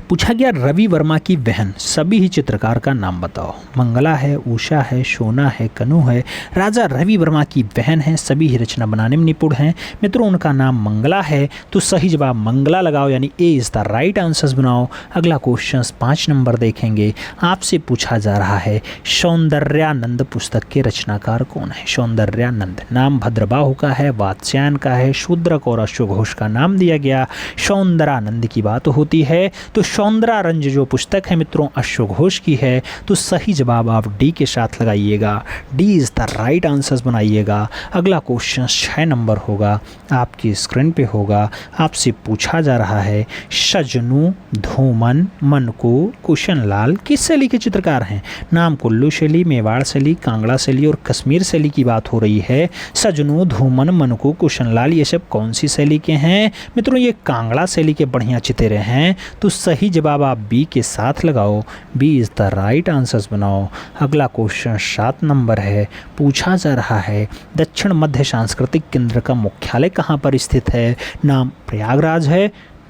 पूछा गया रवि वर्मा की बहन सभी ही चित्रकार का नाम बताओ। मंगला है, उषा है, सोना है, कनु है। राजा रवि वर्मा की बहन है, सभी ही रचना बनाने में निपुण हैं। मित्रों उनका नाम मंगला है, तो सही जवाब मंगला लगाओ, यानी ए इज़ द राइट आंसर्स बनाओ। अगला क्वेश्चन 5 नंबर देखेंगे। आपसे पूछा जा रहा है सौंदर्यानंद पुस्तक के रचनाकार कौन है? सौंदर्यानंद नाम भद्रबाहु का है, वात्स्यायन का है, शूद्रक और अश्वघोष का नाम दिया गया। सौंदर्यानंद की बात होती है तो सौंदर्यरंज जो पुस्तक है मित्रों अश्वघोष की है। तो सही जवाब आप डी के साथ लगाइएगा, D is the right answers बनाइएगा। अगला क्वेश्चन 6 नंबर होगा, आपकी स्क्रीन पे होगा। आपसे पूछा जा रहा है सजनू, धूमन, मनको, कुशनलाल किस शैली के चित्रकार हैं? नाम कुल्लू शैली, मेवाड़ शैली, कांगड़ा शैली और कश्मीर शैली की बात हो रही है। सजनू, धूमन, मनको, कुशनलाल ये सब कौन सी शैली के हैं? मित्रों ये कांगड़ा शैली के बढ़िया चितेरे हैं। तो सही जवाब आप बी के साथ लगाओ, B is the right answers बनाओ। अगला क्वेश्चन 7 नंबर है। पूछा जा रहा है दक्षिण मध्य सांस्कृतिक केंद्र का मुख्यालय कहाँ पर स्थित है? नाम प्रयागराज है,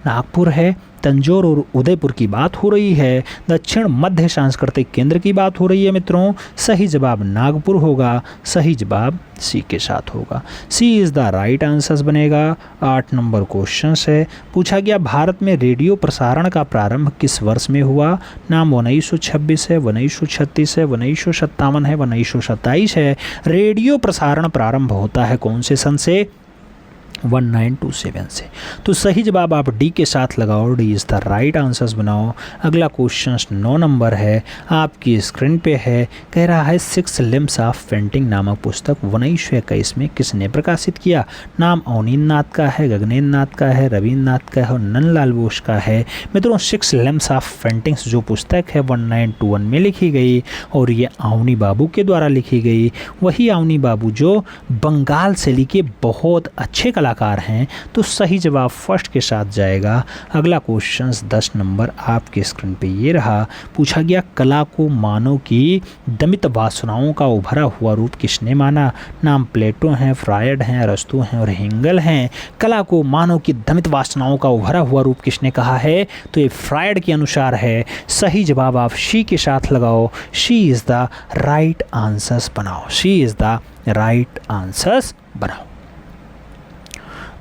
नागपुर है, तंजौर और उदयपुर की बात हो रही है। दक्षिण मध्य सांस्कृतिक केंद्र की बात हो रही है मित्रों, सही जवाब नागपुर होगा, सही जवाब सी के साथ होगा, सी इज़ द राइट आंसर्स बनेगा। 8 नंबर क्वेश्चन है। पूछा गया भारत में रेडियो प्रसारण का प्रारंभ किस वर्ष में हुआ? नाम 1926 है, 1936 है, 1957 है, 1927 है। रेडियो प्रसारण प्रारंभ होता है कौन से सन से? 1927 से। तो सही जवाब आप डी के साथ लगाओ, D is the right answers बनाओ। अगला क्वेश्चन 9 नंबर है, आपकी स्क्रीन पे है, कह रहा है सिक्स लिम्स ऑफ पेंटिंग नामक पुस्तक 1921 में किसने प्रकाशित किया। नाम अवनींद्र नाथ का है, गगनेंद्र नाथ का है, रवींद्र नाथ का है और नंदलाल बोस का है। मित्रों सिक्स लिम्स ऑफ पेंटिंग्स जो पुस्तक है 1921 में लिखी गई और ये अवनी बाबू के द्वारा लिखी गई। वही अवनी बाबू जो बंगाल शैली के बहुत अच्छे कलाकार हैं। तो सही जवाब फर्स्ट के साथ जाएगा। अगला क्वेश्चन 10 नंबर आपके स्क्रीन पे ये रहा, पूछा गया कला को मानव की दमित वासनाओं का उभरा हुआ रूप किसने माना। नाम प्लेटो हैं, फ्रायड हैं, अरस्तू हैं और हेंगल हैं। कला को मानव की दमित वासनाओं का उभरा हुआ रूप किसने कहा है, तो ये फ्रायड के अनुसार है। सही जवाब आप शी के साथ लगाओ, C is the right answers बनाओ, C is the right answers बनाओ।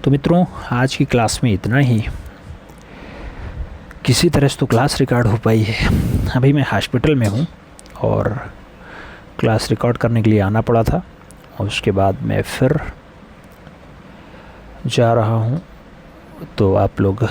तो मित्रों आज की क्लास में इतना ही। किसी तरह से तो क्लास रिकॉर्ड हो पाई है। अभी मैं हॉस्पिटल में हूँ और क्लास रिकॉर्ड करने के लिए आना पड़ा था और उसके बाद मैं फिर जा रहा हूँ। तो आप लोग